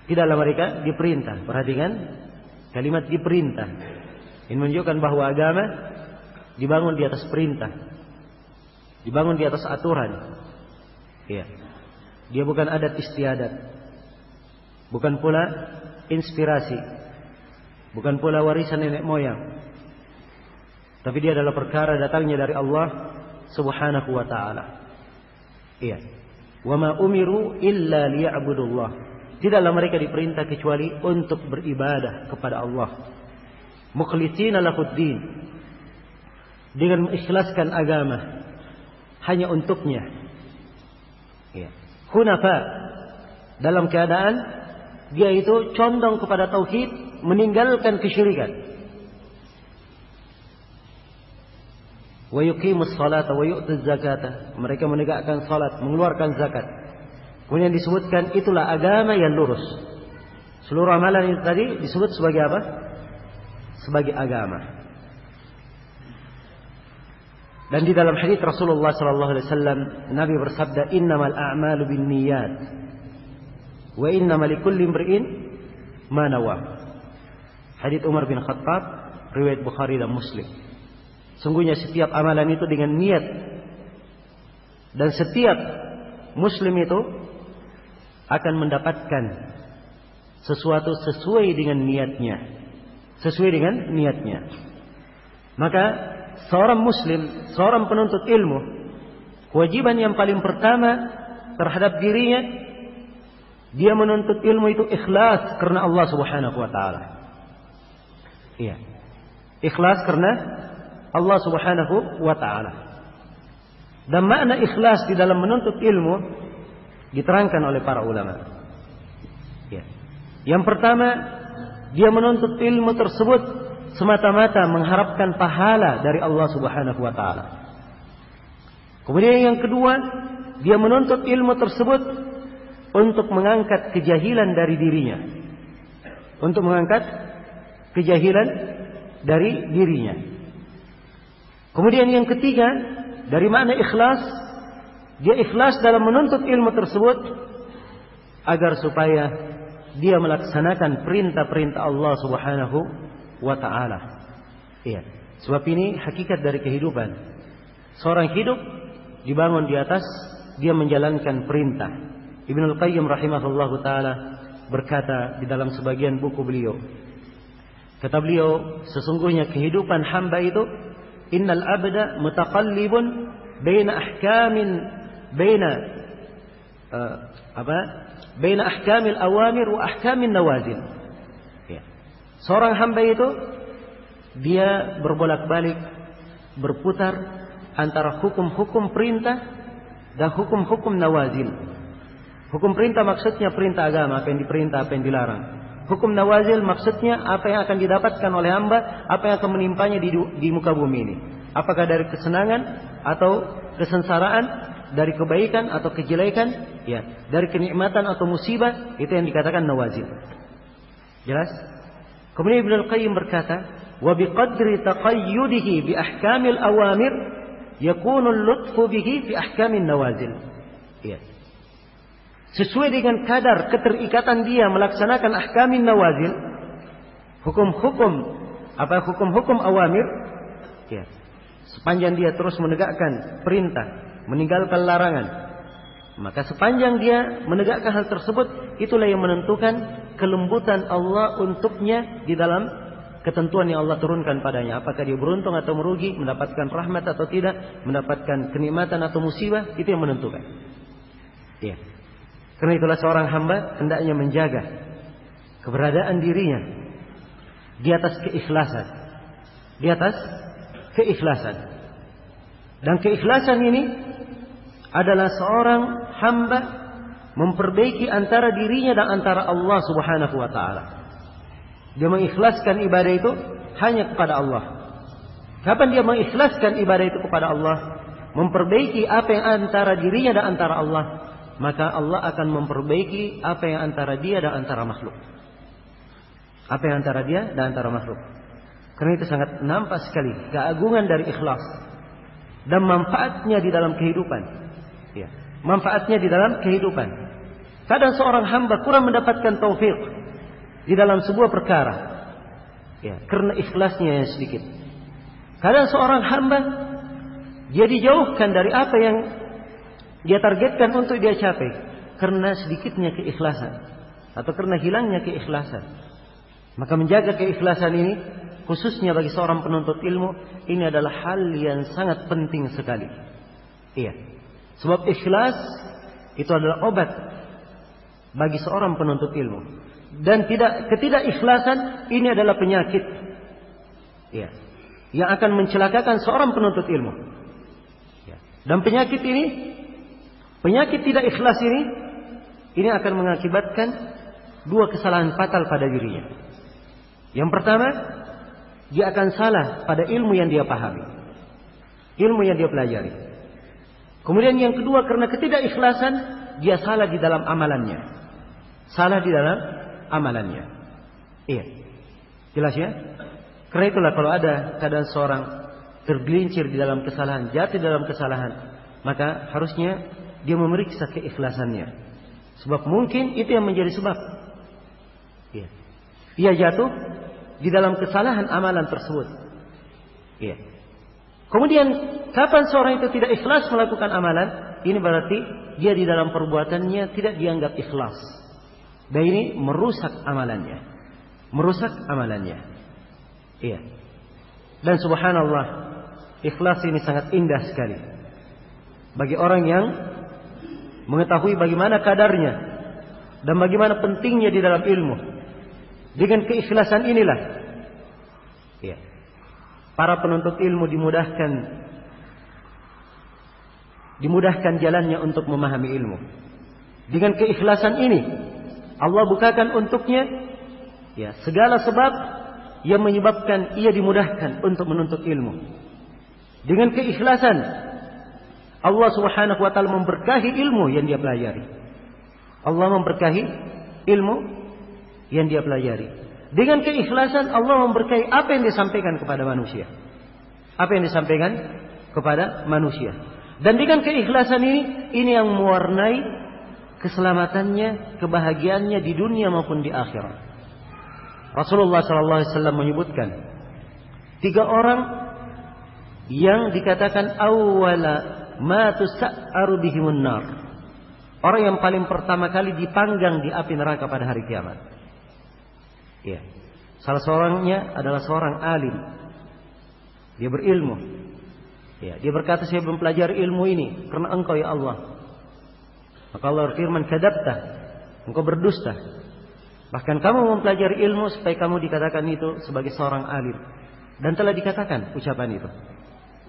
Tidaklah mereka diperintah. Perhatikan kalimat diperintah. Ini menunjukkan bahwa agama dibangun di atas perintah, dibangun di atas aturan. Ya. Dia bukan adat istiadat, bukan pula inspirasi, bukan pula warisan nenek moyang, tapi dia adalah perkara datangnya dari Allah Subhanahu wa ta'ala. Iya. Wa ma umiru illa liya'budullah. Tidaklah mereka diperintah kecuali untuk beribadah kepada Allah. Mukhlishina lahuddin, dengan mengikhlaskan agama hanya untuknya. Ya. Hunafa, dalam keadaan dia itu condong kepada tauhid, meninggalkan kesyirikan. Wa yuqimus salata wa yu'tuz zakata, mereka menegakkan salat, mengeluarkan zakat. Kemudian disebutkan itulah agama yang lurus. Seluruh amalan itu tadi disebut sebagai apa? Sebagai agama. Dan di dalam hadis Rasulullah sallallahu alaihi wasallam, Nabi bersabda, "Innamal a'malu binniyat wa innamal likulli imri'in ma nawa." Hadis Umar bin Khattab, riwayat Bukhari dan Muslim. Sungguhnya setiap amalan itu dengan niat, dan setiap muslim itu akan mendapatkan sesuatu sesuai dengan niatnya, sesuai dengan niatnya. Maka seorang muslim, seorang penuntut ilmu, kewajiban yang paling pertama terhadap dirinya, dia menuntut ilmu itu ikhlas karena Allah Subhanahu wa ta'ala. Iya. Ikhlas karena Allah Subhanahu wa ta'ala. Dan makna ikhlas di dalam menuntut ilmu diterangkan oleh para ulama. Ya. Yang pertama, dia menuntut ilmu tersebut semata-mata mengharapkan pahala dari Allah Subhanahu wa ta'ala. Kemudian yang kedua, dia menuntut ilmu tersebut untuk mengangkat kejahilan dari dirinya. Untuk mengangkat kejahilan dari dirinya. Kemudian yang ketiga, dari makna ikhlas, dia ikhlas dalam menuntut ilmu tersebut agar supaya dia melaksanakan perintah-perintah Allah Subhanahu wa ta'ala. Iya. Sebab ini hakikat dari kehidupan. Seorang hidup dibangun di atas dia menjalankan perintah. Ibnul Qayyim rahimahullahu ta'ala berkata di dalam sebagian buku beliau, kata beliau, sesungguhnya kehidupan hamba itu, innal abda mutaqallibun baina ahkamin baina ahkamil awamir wa ahkamin nawazil. Ya. Seorang hamba itu dia berbolak-balik, berputar antara hukum-hukum perintah dan hukum-hukum nawazil. Hukum perintah maksudnya perintah agama, apa yang diperintah, apa yang dilarang. Hukum nawazil maksudnya apa yang akan didapatkan oleh hamba, apa yang akan menimpanya di muka bumi ini. Apakah dari kesenangan atau kesengsaraan, dari kebaikan atau kejelekan, ya, dari kenikmatan atau musibah, itu yang dikatakan nawazil. Jelas? Kemudian Ibnu Qayyim berkata, wa biqadri taqayyudihi bi ahkamil awamir yakunu al-lutfu bihi fi ahkamin nawazil. Ya. Sesuai dengan kadar keterikatan dia melaksanakan ahkamin nawazil, hukum-hukum awamir, ya. Sepanjang dia terus menegakkan perintah, meninggalkan larangan, maka sepanjang dia menegakkan hal tersebut, itulah yang menentukan kelembutan Allah untuknya di dalam ketentuan yang Allah turunkan padanya. Apakah dia beruntung atau merugi, mendapatkan rahmat atau tidak, mendapatkan kenikmatan atau musibah, itu yang menentukan. Ya. Karena itulah seorang hamba hendaknya menjaga keberadaan dirinya di atas keikhlasan. Di atas keikhlasan. Dan keikhlasan ini adalah seorang hamba memperbaiki antara dirinya dan antara Allah Subhanahu wa taala. Dia mengikhlaskan ibadah itu hanya kepada Allah. Kapan dia mengikhlaskan ibadah itu kepada Allah, memperbaiki apa yang antara dirinya dan antara Allah, maka Allah akan memperbaiki apa yang antara dia dan antara makhluk. Apa yang antara dia dan antara makhluk. Karena itu sangat nampak sekali keagungan dari ikhlas dan manfaatnya di dalam kehidupan. Ya, manfaatnya di dalam kehidupan. Kadang seorang hamba kurang mendapatkan taufik di dalam sebuah perkara, ya, karena ikhlasnya yang sedikit. Kadang seorang hamba dia dijauhkan dari apa yang dia targetkan untuk dia capai karena sedikitnya keikhlasan atau karena hilangnya keikhlasan. Maka menjaga keikhlasan ini khususnya bagi seorang penuntut ilmu, ini adalah hal yang sangat penting sekali. Iya. Sebab ikhlas itu adalah obat bagi seorang penuntut ilmu. Dan ketidakikhlasan ini adalah penyakit. Iya. Yang akan mencelakakan seorang penuntut ilmu. Ya. Dan penyakit tidak ikhlas ini akan mengakibatkan dua kesalahan fatal pada dirinya. Yang pertama, dia akan salah pada ilmu yang dia pahami, ilmu yang dia pelajari. Kemudian yang kedua, karena ketidakikhlasan, dia salah di dalam amalannya. Iya, jelas ya. Karena itulah kalau ada keadaan seorang tergelincir di dalam kesalahan, jatuh dalam kesalahan, maka harusnya dia memeriksa keikhlasannya. Sebab mungkin itu yang menjadi sebab. Iya. Ia jatuh di dalam kesalahan amalan tersebut. Iya. Kemudian kapan seorang itu tidak ikhlas melakukan amalan, ini berarti dia di dalam perbuatannya tidak dianggap ikhlas. Dan ini merusak amalannya. Iya. Dan subhanallah, ikhlas ini sangat indah sekali bagi orang yang mengetahui bagaimana kadarnya dan bagaimana pentingnya di dalam ilmu. Dengan keikhlasan inilah, ya, para penuntut ilmu dimudahkan jalannya untuk memahami ilmu. Dengan keikhlasan ini, Allah bukakan untuknya, ya, segala sebab yang menyebabkan ia dimudahkan untuk menuntut ilmu. Dengan keikhlasan, Allah Subhanahu wa taala memberkahi ilmu yang dia pelajari. Allah memberkahi ilmu yang dia pelajari. Dengan keikhlasan Allah memberkahi apa yang disampaikan kepada manusia. Dan dengan keikhlasan ini yang mewarnai keselamatannya, kebahagiaannya di dunia maupun di akhirat. Rasulullah SAW menyebutkan 3 orang yang dikatakan awwala ma tusa'aru bihimun nar. Orang yang paling pertama kali dipanggang di api neraka pada hari kiamat. Ya. Salah seorangnya adalah seorang alim. Dia berilmu. Ya, dia berkata, saya mempelajari ilmu ini karena Engkau ya Allah. Maka Allah berfirman, kadzabta, engkau berdusta. Bahkan kamu mempelajari ilmu supaya kamu dikatakan itu sebagai seorang alim. Dan telah dikatakan ucapan itu.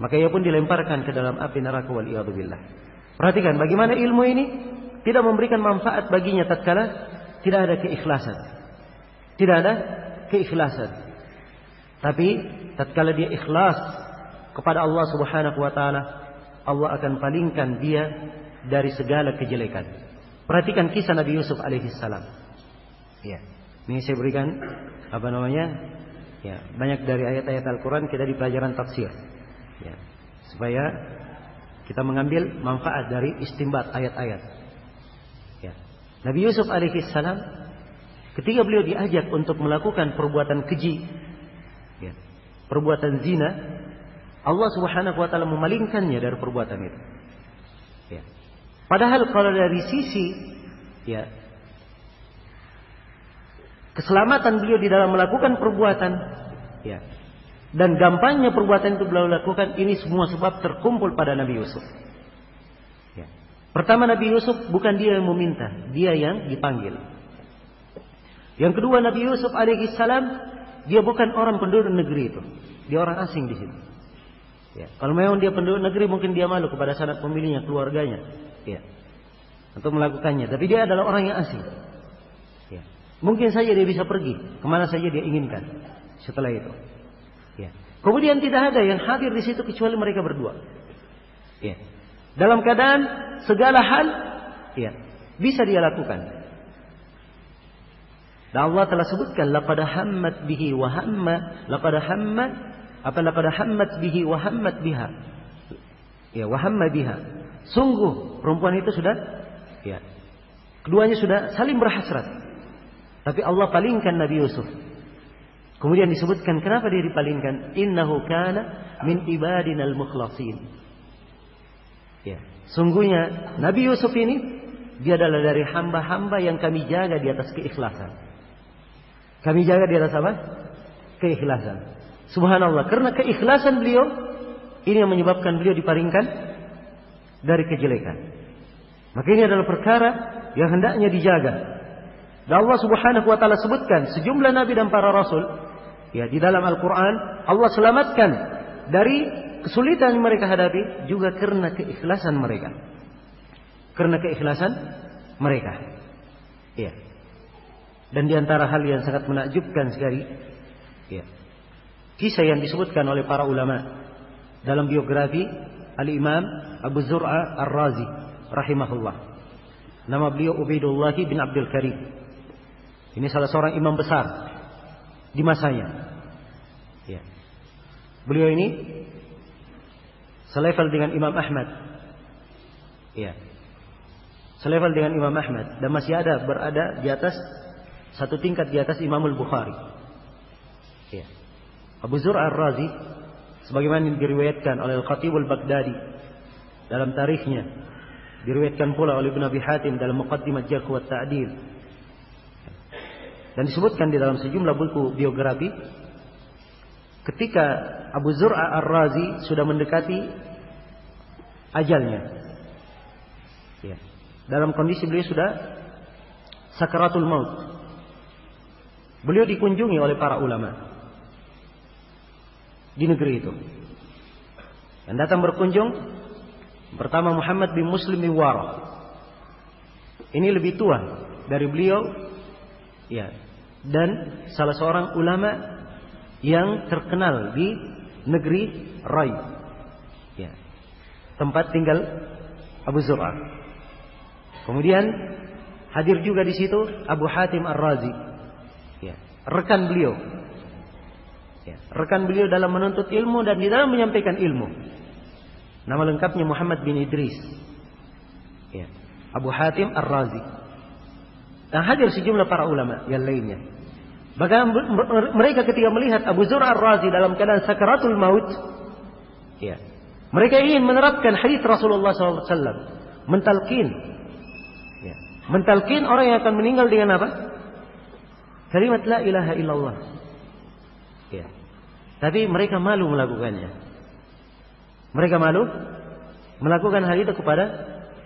Maka ia pun dilemparkan ke dalam api neraka wal iyadu billah. Perhatikan bagaimana ilmu ini tidak memberikan manfaat baginya tatkala tidak ada keikhlasan. Tapi tatkala dia ikhlas kepada Allah Subhanahu wa taala, Allah akan palingkan dia dari segala kejelekan. Perhatikan kisah Nabi Yusuf alaihi salam. Ya. Ini saya berikan Ya, banyak dari ayat-ayat Al-Quran kita di pelajaran tafsir. Ya, supaya kita mengambil manfaat dari istinbat ayat-ayat. Ya. Nabi Yusuf alaihissalam ketika beliau diajak untuk melakukan perbuatan keji, ya, perbuatan zina, Allah Subhanahu wa taala memalingkannya dari perbuatan itu. Ya. Padahal kalau dari sisi, ya, keselamatan beliau di dalam melakukan perbuatan, ya, dan gampangnya perbuatan itu beliau lakukan, ini semua sebab terkumpul pada Nabi Yusuf. Ya. Pertama, Nabi Yusuf bukan dia yang meminta, dia yang dipanggil. Yang kedua, Nabi Yusuf alaihissalam dia bukan orang penduduk negeri itu, dia orang asing di situ. Ya. Kalau memang dia penduduk negeri mungkin dia malu kepada sanak pemilihnya, keluarganya, ya, untuk melakukannya. Tapi dia adalah orang yang asing. Ya. Mungkin saja dia bisa pergi kemana saja dia inginkan setelah itu. Ya. Kemudian tidak ada yang hadir di situ kecuali mereka berdua. Ya. Dalam keadaan segala hal, ya, bisa dia lakukan. Dan Allah telah sebutkan laqad hammat bihi wa hamma, laqad hammat bihi wa hammat biha. Ya, wa hamma biha. Sungguh perempuan itu sudah, ya, keduanya sudah saling berhasrat. Tapi Allah palingkan Nabi Yusuf. Kemudian disebutkan kenapa dia dipalingkan? Innahu kana min ibadinal mukhlasin. Ya, sungguhnya Nabi Yusuf ini dia adalah dari hamba-hamba yang kami jaga di atas keikhlasan. Kami jaga di atas apa? Keikhlasan. Subhanallah, karena keikhlasan beliau ini yang menyebabkan beliau dipalingkan dari kejelekan. Maka ini adalah perkara yang hendaknya dijaga. Dan Allah Subhanahu wa taala sebutkan sejumlah nabi dan para rasul, ya, di dalam Al-Qur'an Allah selamatkan dari kesulitan yang mereka hadapi juga karena keikhlasan mereka. Karena keikhlasan mereka. Ya. Dan di antara hal yang sangat menakjubkan sekali, ya, kisah yang disebutkan oleh para ulama dalam biografi Al-Imam Abu Zur'a Ar-Razi rahimahullah. Nama beliau Ubaidullah bin Abdul Karim. Ini salah seorang imam besar di masanya. Ya. Beliau ini selevel dengan Imam Ahmad. Ya. Selevel dengan Imam Ahmad dan masih berada di atas satu tingkat di atas Imam Al-Bukhari. Ya. Abu Zur'a Ar-Razi sebagaimana diriwayatkan oleh Al-Khatib Al-Baghdadi dalam tarikhnya, diriwayatkan pula oleh Ibn Abi Hatim dalam Muqaddimat Jarh wa Ta'dil. Dan disebutkan di dalam sejumlah buku biografi ketika Abu Zur'a Ar-Razi sudah mendekati ajalnya. Ya. Dalam kondisi beliau sudah sakaratul maut. Beliau dikunjungi oleh para ulama di negeri itu. Dan datang berkunjung pertama Muhammad bin Muslim bin Warah. Ini lebih tua dari beliau. Ya. Dan salah seorang ulama yang terkenal di negeri Rai, ya, tempat tinggal Abu Zur'a. Kemudian hadir juga di situ Abu Hatim Ar-Razi, ya, rekan beliau, ya, rekan beliau dalam menuntut ilmu dan di dalam menyampaikan ilmu. Nama lengkapnya Muhammad bin Idris, ya, Abu Hatim Ar-Razi. Dan hadir sejumlah para ulama yang lainnya. Bahkan mereka ketika melihat Abu Zur'a Ar-Razi dalam keadaan sakaratul maut, ya, mereka ingin menerapkan hadis Rasulullah SAW, mentalkin, ya, mentalkin orang yang akan meninggal dengan apa? Kalimat la ilaha illallah. Ya. Tapi mereka malu melakukannya. Mereka malu melakukan hal itu kepada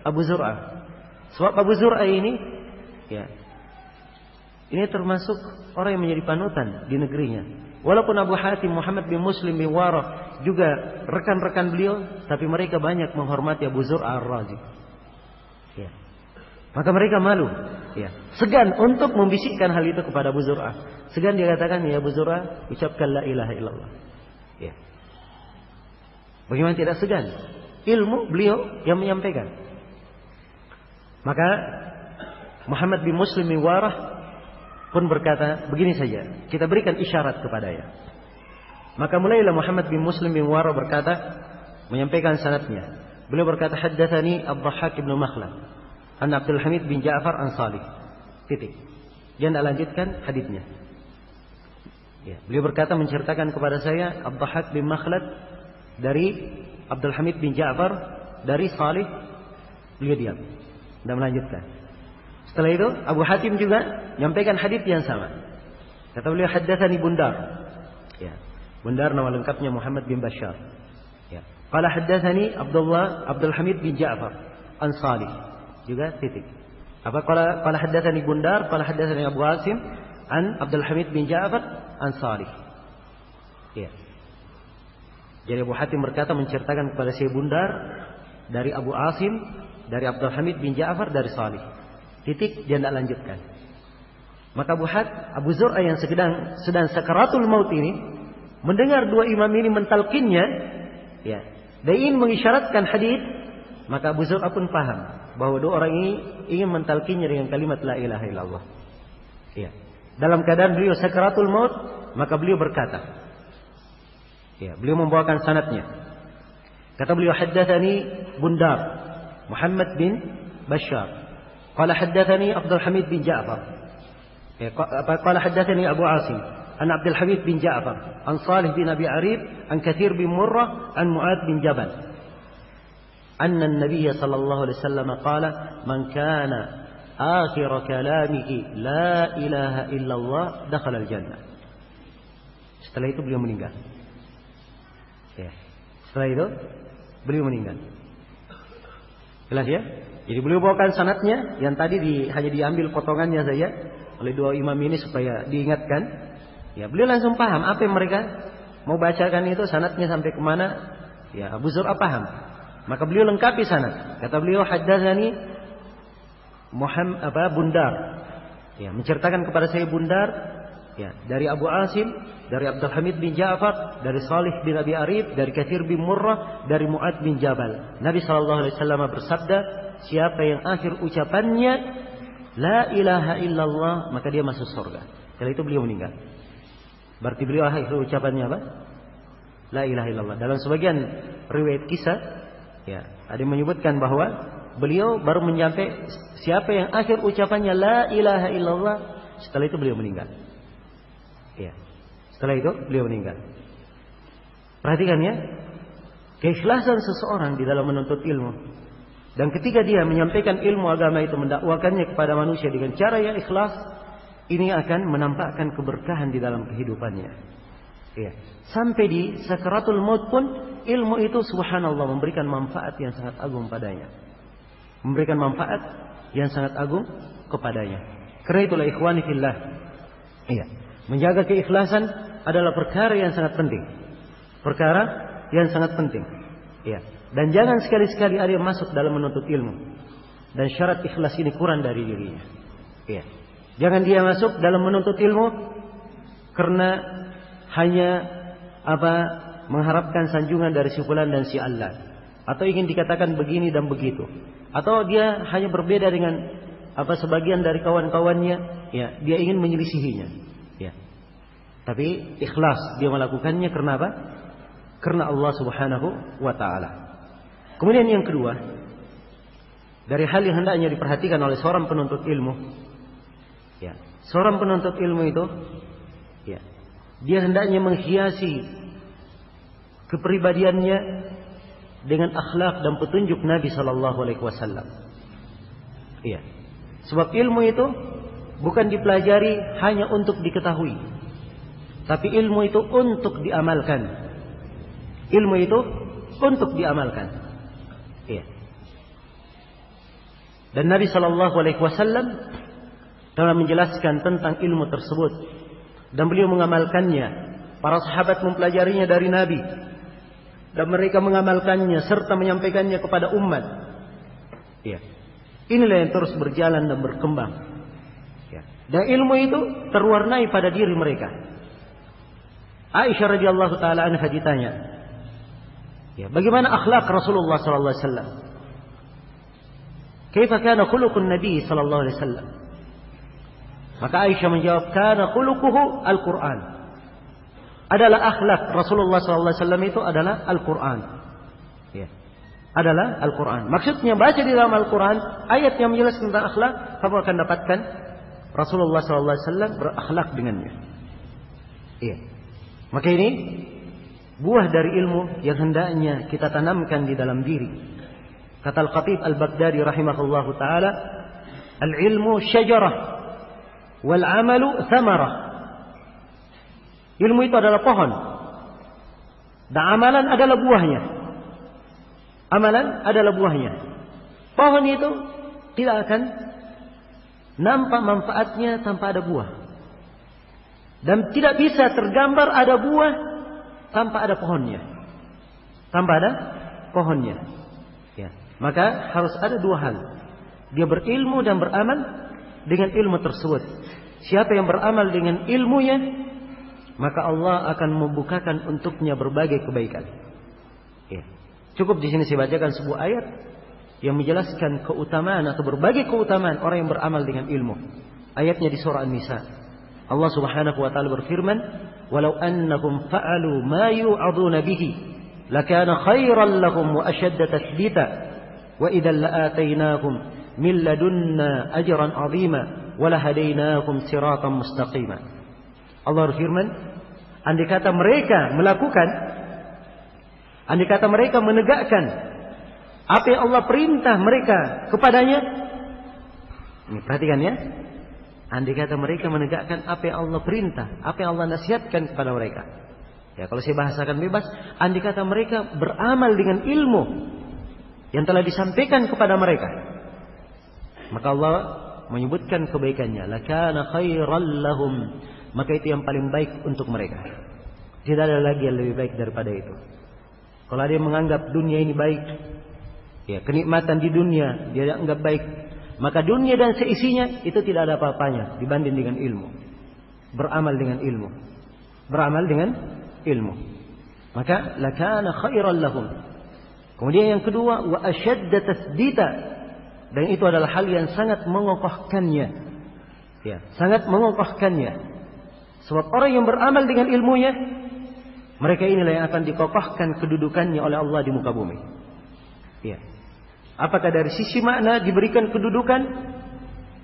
Abu Zur'a. Sebab Abu Zur'a ini, ya, ini termasuk orang yang menjadi panutan di negerinya. Walaupun Abu Hatim Muhammad bin Muslim bin Warah juga rekan-rekan beliau, tapi mereka banyak menghormati Abu Zur'a Ar-Razi. Ya. Maka mereka malu, ya, segan untuk membisikkan hal itu kepada Abu Zur'a. Segan dia katakan, ya Abu Zur'a, ucapkan la ilaha illallah. Ya. Bagaimana tidak segan? Ilmu beliau yang menyampaikan. Maka Muhammad bin Muslim bin Warah pun berkata, begini saja, kita berikan isyarat kepadanya. Maka mulailah Muhammad bin Muslim bin Wara berkata, menyampaikan sanadnya. Beliau berkata, haddatsani Ad-Dhahhak bin Makhlad an Abdul Hamid bin Ja'far an Salih. Titik. Dia tidak lanjutkan hadisnya. Ya, beliau berkata menceritakan kepada saya Ad-Dhahhak bin Makhlad dari Abdul Hamid bin Ja'far dari Salih. Beliau diam, tidak melanjutkan. Setelah itu Abu Hatim juga menyampaikan hadis yang sama. Kata beliau, haddatsani Bundar. Ya. Bundar nama lengkapnya Muhammad bin Bashar. Ya. Qala haddatsani Abdul Hamid bin Ja'far an Salih. Juga titik. Apa qala haddatsani Bundar, qala haddatsani Abu Asim an Abdul Hamid bin Ja'far an Salih. Ya. Jadi Abu Hatim berkata menceritakan kepada saya Bundar dari Abu Asim, dari Abdul Hamid bin Ja'far, dari Salih. Titik, dia tidak lanjutkan. Maka Abu Zur'ah yang sedang sakaratul maut ini mendengar dua imam ini mentalkinnya, ya, dia ingin mengisyaratkan hadis, maka Abu Zur'ah pun paham bahwa dua orang ini ingin mentalkinnya dengan kalimat la ilaha illallah. Ya. Dalam keadaan beliau sakaratul maut, maka beliau berkata, ya, beliau membawakan sanadnya. Kata beliau, haddatsani Bundar Muhammad bin Bashar. Qala haddatsani Abdul Hamid bin Ja'far. Qala haddatsani Abu Asim an Abdul Hamid bin Ja'far an Salih bin Abi Arib an Kathir bin Murrah an Mu'ad bin Jabal. Anna an-nabiy sallallahu alaihi wasallam qala man kana akhir kalamihi la ilaha illallah dakhala al-jannah. Setelah itu beliau meninggal. Ya. Setelah itu beliau meninggal. Jelas ya? Jadi beliau bawakan sanadnya yang tadi hanya diambil potongannya saja oleh dua imam ini supaya diingatkan. Ya, beliau langsung paham apa yang mereka mau bacakan itu, sanadnya sampai kemana. Ya, Abu Zur'ah paham. Maka beliau lengkapi sanad. Kata beliau, haddatsani Bundar. Ya, menceritakan kepada saya Bundar, ya, dari Abu Asim, dari Abdul Hamid bin Ja'far, dari Salih bin Abi Arib, dari Kathir bin Murrah, dari Mu'ad bin Jabal. Nabi sallallahu alaihi wasallam bersabda, siapa yang akhir ucapannya la ilaha illallah, maka dia masuk surga. Setelah itu beliau meninggal. Berarti beliau akhir ucapannya apa? La ilaha illallah. Dalam sebagian riwayat kisah, ya, ada yang menyebutkan bahwa beliau baru menyampaikan siapa yang akhir ucapannya la ilaha illallah, setelah itu beliau meninggal. Ya. Setelah itu beliau meninggal. Perhatikan ya, keikhlasan seseorang di dalam menuntut ilmu. Dan ketika dia menyampaikan ilmu agama itu, mendakwakannya kepada manusia dengan cara yang ikhlas, ini akan menampakkan keberkahan di dalam kehidupannya. Ya. Sampai di sakaratul maut pun ilmu itu subhanallah memberikan manfaat yang sangat agung padanya. Memberikan manfaat yang sangat agung kepadanya. Karena itulah ikhwani fillah. Iya. Menjaga keikhlasan adalah perkara yang sangat penting. Perkara yang sangat penting. Iya. Dan jangan sekali-sekali ada yang masuk dalam menuntut ilmu dan syarat ikhlas ini kurang dari dirinya. Iya. Jangan dia masuk dalam menuntut ilmu karena hanya mengharapkan sanjungan dari si fulan dan si allan, atau ingin dikatakan begini dan begitu, atau dia hanya berbeda dengan sebagian dari kawan-kawannya, ya, dia ingin menyelisihinya. Ya. Tapi ikhlas dia melakukannya karena apa? Karena Allah Subhanahu wa taala. Kemudian yang kedua, dari hal yang hendaknya diperhatikan oleh seorang penuntut ilmu, ya, seorang penuntut ilmu itu, ya, dia hendaknya menghiasi kepribadiannya dengan akhlak dan petunjuk Nabi Sallallahu Alaihi Wasallam. Iya, sebab ilmu itu bukan dipelajari hanya untuk diketahui, tapi ilmu itu untuk diamalkan. Ilmu itu untuk diamalkan. Iya. Dan Nabi Sallallahu Alaihi Wasallam telah menjelaskan tentang ilmu tersebut dan beliau mengamalkannya. Para sahabat mempelajarinya dari Nabi dan mereka mengamalkannya serta menyampaikannya kepada umat. Iya. Inilah yang terus berjalan dan berkembang. Ya. Dan ilmu itu terwarnai pada diri mereka. Aisyah radhiyallahu taala anha ditanya, ya, bagaimana akhlak Rasulullah sallallahu alaihi wasallam? Kaifa kana khuluqun Nabi sallallahu alaihi wasallam? Maka Aisyah menjawab, kana khuluquhu Al-Quran. Adalah akhlak Rasulullah SAW itu adalah Al-Quran. Ya. Adalah Al-Quran. Maksudnya baca di dalam Al-Quran ayat yang menjelaskan tentang akhlak, kamu akan dapatkan Rasulullah SAW berakhlak dengannya. Iya. Maka ini buah dari ilmu yang hendaknya kita tanamkan di dalam diri. Kata Al-Khatib Al-Baghdadi rahimahullahu taala, al-ilmu syajarah wal amalu thamarah. Ilmu itu adalah pohon dan amalan adalah buahnya. Amalan adalah buahnya. Pohon itu tidak akan nampak manfaatnya tanpa ada buah. Dan tidak bisa tergambar ada buah tanpa ada pohonnya. Tanpa ada pohonnya. Ya. Maka harus ada dua hal. Dia berilmu dan beramal dengan ilmu tersebut. Siapa yang beramal dengan ilmunya, maka Allah akan membukakan untuknya berbagai kebaikan. Ya. Cukup di sini saya bacakan sebuah ayat yang menjelaskan keutamaan atau berbagai keutamaan orang yang beramal dengan ilmu. Ayatnya di surah An-Nisa. Allah Subhanahu wa taala berfirman, "Walau annahum fa'alu ma yu'aduna bihi, lakana khairan lahum wa ashadda tathbita, wa idzal la'atainahum min ladunna ajran 'azima, wa lahadainahum siratan mustaqima." Allah berfirman, andai kata mereka melakukan, andai kata mereka menegakkan apa yang Allah perintah mereka kepadanya. Ini perhatikan ya. Andai kata mereka menegakkan apa yang Allah perintah, apa yang Allah nasihatkan kepada mereka. Ya, kalau saya bahasakan bebas, andai kata mereka beramal dengan ilmu yang telah disampaikan kepada mereka, maka Allah menyebutkan kebaikannya, lakana khairan lahum, maka itu yang paling baik untuk mereka. Tidak ada lagi yang lebih baik daripada itu. Kalau ada yang menganggap dunia ini baik, ya, kenikmatan di dunia dia anggap baik, maka dunia dan seisinya itu tidak ada apa-apanya dibanding dengan ilmu. Beramal dengan ilmu. Beramal dengan ilmu. Maka lakana khairan lahum. Kemudian yang kedua, wa ashadda tasdita. Dan itu adalah hal yang sangat mengokohkannya. Ya, sangat mengokohkannya. Sebab orang yang beramal dengan ilmunya, mereka inilah yang akan dikokohkan kedudukannya oleh Allah di muka bumi. Ya. Apakah dari sisi makna diberikan kedudukan?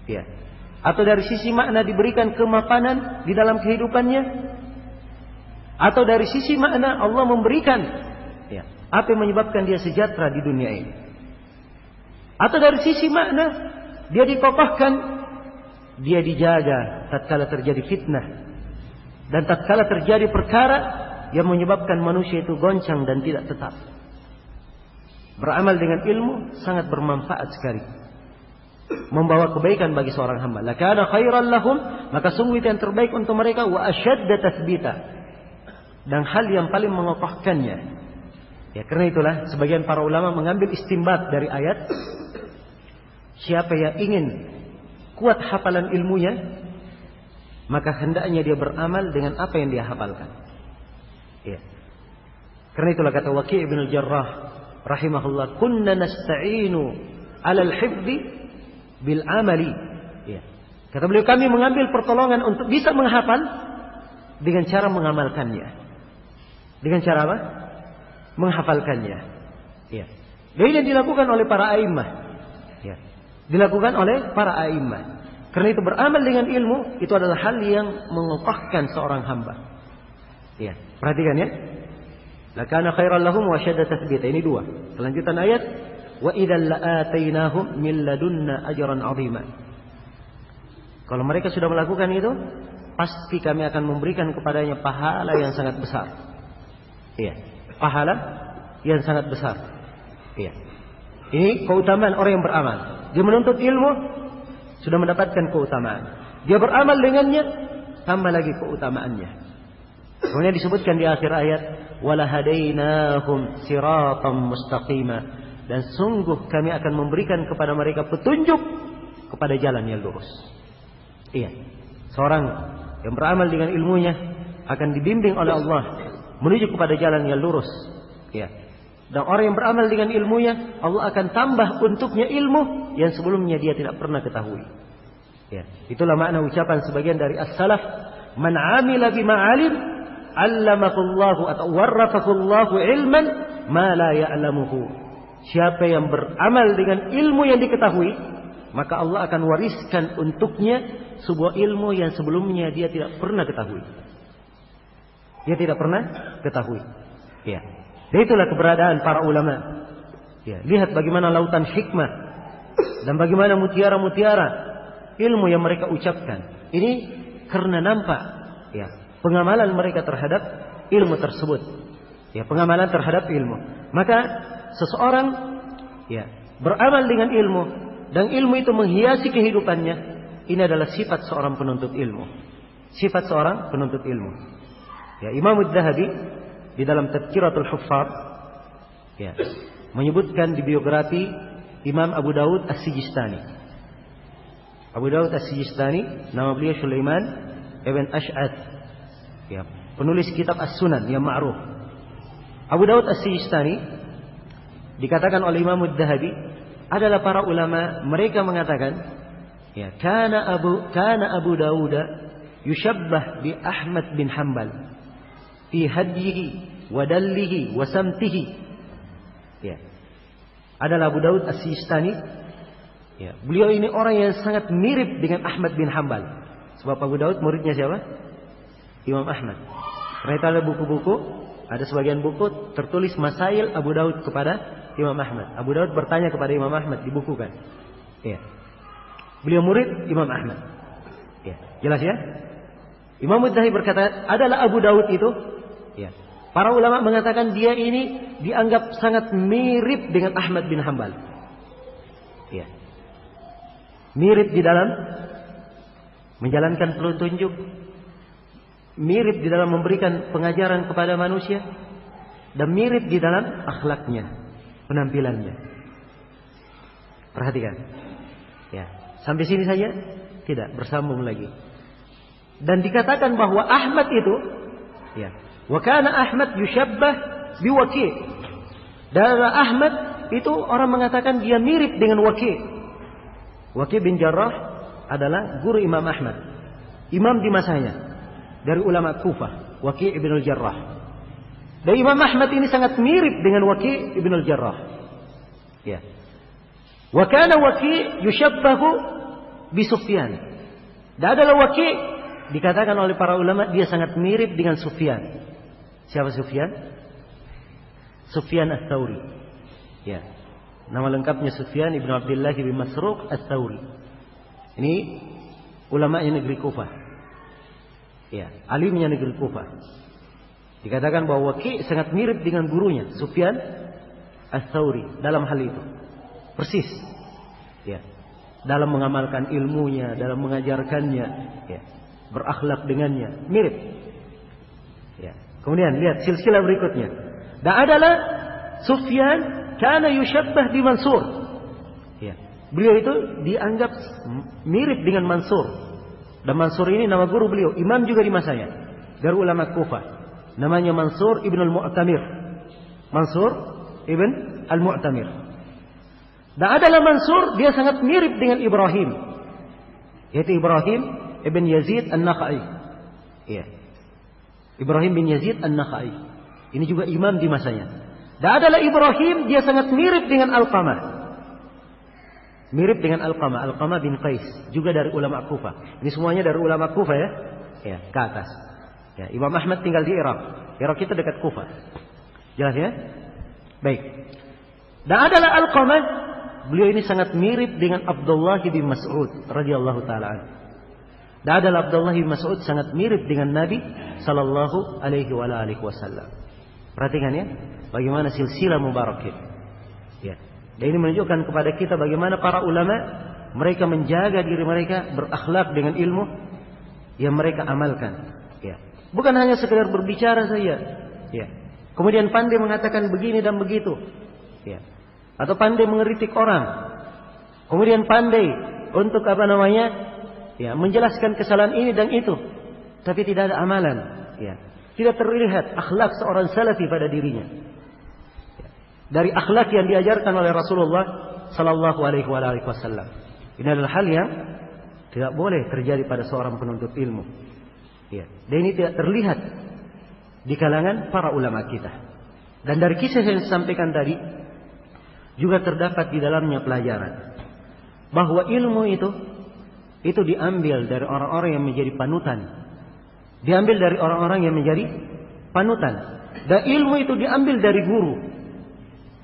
Ya. Atau dari sisi makna diberikan kemapanan di dalam kehidupannya? Atau dari sisi makna Allah memberikan, ya, apa yang menyebabkan dia sejahtera di dunia ini? Atau dari sisi makna dia dikokohkan, dia dijaga tatkala terjadi fitnah dan tatkala terjadi perkara yang menyebabkan manusia itu goncang dan tidak tetap. Beramal dengan ilmu sangat bermanfaat sekali, membawa kebaikan bagi seorang hamba. Lakana khairan lahum, maka sungguh itu yang terbaik untuk mereka, wa ashadda tathbita, dan hal yang paling mengokohkannya. Ya, karena itulah sebagian para ulama mengambil istinbat dari ayat, siapa yang ingin kuat hafalan ilmunya, maka hendaknya dia beramal dengan apa yang dia hafalkan. Ya. Karena itulah kata Waqi' bin al-Jarrah rahimahullah, kunna nasta'inu 'ala al-hifdzi bil 'amali. Ya. Kata beliau, kami mengambil pertolongan untuk bisa menghafal dengan cara mengamalkannya. Dengan cara apa? Menghafalkannya. Ya. Dan ini dilakukan oleh para a'immah. Ya. Dilakukan oleh para a'immah. Karena itu beramal dengan ilmu itu adalah hal yang mengokohkan seorang hamba. Ya. Perhatikan ya. Lakana khairan lahum wa syadda tathbita. Ini dua. Kelanjutan ayat, wa idzal la'atainahum min ladunna ajran 'azima. Kalau mereka sudah melakukan itu, pasti kami akan memberikan kepadanya pahala yang sangat besar. Iya, pahala yang sangat besar. Iya. Ini keutamaan orang yang beramal. Dia menuntut ilmu, sudah mendapatkan keutamaan. Dia beramal dengannya, tambah lagi keutamaannya. Kemudian disebutkan di akhir ayat, walahadainahum siratan mustaqima, dan sungguh kami akan memberikan kepada mereka petunjuk kepada jalan yang lurus. Iya, seorang yang beramal dengan ilmunya akan dibimbing oleh Allah menuju kepada jalan yang lurus. Iya. Dan orang yang beramal dengan ilmunya, Allah akan tambah untuknya ilmu yang sebelumnya dia tidak pernah ketahui. Ya, itulah makna ucapan sebagian dari as-salaf, man 'amila bima 'alim 'allamahullahu atau warrathahullahu ilman ma la ya'lamuhu. Siapa yang beramal dengan ilmu yang diketahui, maka Allah akan wariskan untuknya sebuah ilmu yang sebelumnya dia tidak pernah ketahui. Dia tidak pernah ketahui. Ya. Dan itulah keberadaan para ulama. Ya, lihat bagaimana lautan hikmah dan bagaimana mutiara-mutiara ilmu yang mereka ucapkan. Ini karena nampak ya pengamalan mereka terhadap ilmu tersebut. Ya, pengamalan terhadap ilmu. Maka seseorang ya beramal dengan ilmu dan ilmu itu menghiasi kehidupannya. Ini adalah sifat seorang penuntut ilmu. Sifat seorang penuntut ilmu. Ya, Imam Az-Zahabi di dalam Tadhkiratul Huffaz ya menyebutkan di biografi Imam Abu Dawud As-Sijistani. Abu Dawud As-Sijistani, nama beliau Sulaiman ibn Ash'ath. Ya, penulis kitab As-Sunan yang ma'ruf. Abu Dawud As-Sijistani dikatakan oleh Imam Az-Zahabi adalah para ulama, mereka mengatakan ya, kana Abu Dawud yushabbah bi Ahmad bin Hanbal fi hadyihi wa dallihi wa samtihi. Ya. Adalah Abu Dawud As-Sijistani. Ya, beliau ini orang yang sangat mirip dengan Ahmad bin Hanbal. Sebab Abu Dawud muridnya siapa? Imam Ahmad. Karena ada buku-buku, ada sebagian buku tertulis Masail Abu Dawud kepada Imam Ahmad. Abu Dawud bertanya kepada Imam Ahmad, dibukukan. Ya. Beliau murid Imam Ahmad. Ya, jelas ya? Imam Az-Zahabi berkata, adalah Abu Dawud itu. Ya. Para ulama mengatakan dia ini dianggap sangat mirip dengan Ahmad bin Hanbal. Ya. Mirip di dalam menjalankan petunjuk, mirip di dalam memberikan pengajaran kepada manusia, dan mirip di dalam akhlaknya, penampilannya. Perhatikan. Ya, sampai sini saja tidak bersambung lagi. Dan dikatakan bahwa Ahmad itu, ya, wa kana Ahmad yushabbah biwaki'. Dan Ahmad itu orang mengatakan dia mirip dengan Waki'. Waki' bin Jarrah adalah guru Imam Ahmad, imam di masanya dari ulama Kufah, Waki' ibn al-Jarrah. Dan Imam Ahmad ini sangat mirip dengan Waki' ibn al-Jarrah. Ya. Wa kana Waki' yushabbahu bi Sufyan. Dan adalah Waki' dikatakan oleh para ulama dia sangat mirip dengan Sufyan. Siapa Sufyan? Sufyan Ats-Tsauri. Ya. Nama lengkapnya Sufyan ibn Abdullah bin Masruq Ats-Tsauri. Ini ulama'nya negeri Kufah. Ya, alimnya negeri Kufah. Dikatakan bahwa Waki' sangat mirip dengan gurunya Sufyan Ats-Tsauri dalam hal itu. Persis. Ya. Dalam mengamalkan ilmunya, dalam mengajarkannya, ya. Berakhlak dengannya, mirip. Ya. Kemudian lihat silsilah berikutnya. Dan adalah Sufyan kana yushabbah bi Mansur. Ya. Beliau itu dianggap mirip dengan Mansur. Dan Mansur ini nama guru beliau, imam juga di masanya, dari ulama Kufah. Namanya Mansur ibn al-Mu'tamir. Mansur ibn al-Mu'tamir. Dan adalah Mansur dia sangat mirip dengan Ibrahim. Yaitu Ibrahim ibn Yazid an-Nakhai. Ya. Ibrahim bin Yazid an-Nakhai. Ini juga imam di masanya. Dan adalah Ibrahim dia sangat mirip dengan Alqamah. Mirip dengan Alqamah. Alqamah bin Qais. Juga dari ulama Kufah. Ini semuanya dari ulama Kufah ya. Ya, ke atas. Ya, Imam Ahmad tinggal di Irak. Irak itu dekat Kufah. Jelas ya? Baik. Dan adalah Alqamah. Beliau ini sangat mirip dengan Abdullah bin Mas'ud radhiyallahu taala. Dan adalah Abdullah bin Mas'ud sangat mirip dengan Nabi sallallahu alaihi wasallam. Perhatikan ya. Bagaimana silsilah mubarakah. Ya. Dan ini menunjukkan kepada kita bagaimana para ulama mereka menjaga diri mereka berakhlak dengan ilmu yang mereka amalkan. Ya. Bukan hanya sekedar berbicara saja. Ya. Kemudian pandai mengatakan begini dan begitu. Ya. Atau pandai mengeritik orang. Kemudian pandai untuk ya, menjelaskan kesalahan ini dan itu. Tapi tidak ada amalan. Ya. Tidak terlihat akhlak seorang salafi pada dirinya. Dari akhlak yang diajarkan oleh Rasulullah sallallahu alaihi wasallam. Ini adalah hal yang Tidak boleh terjadi pada seorang penuntut ilmu. Ya. Dan ini tidak terlihat di kalangan para ulama kita. Dan dari kisah yang saya sampaikan tadi juga terdapat di dalamnya pelajaran bahwa ilmu itu diambil dari orang-orang yang menjadi panutan. Diambil dari orang-orang yang menjadi panutan. Dan ilmu itu diambil dari guru.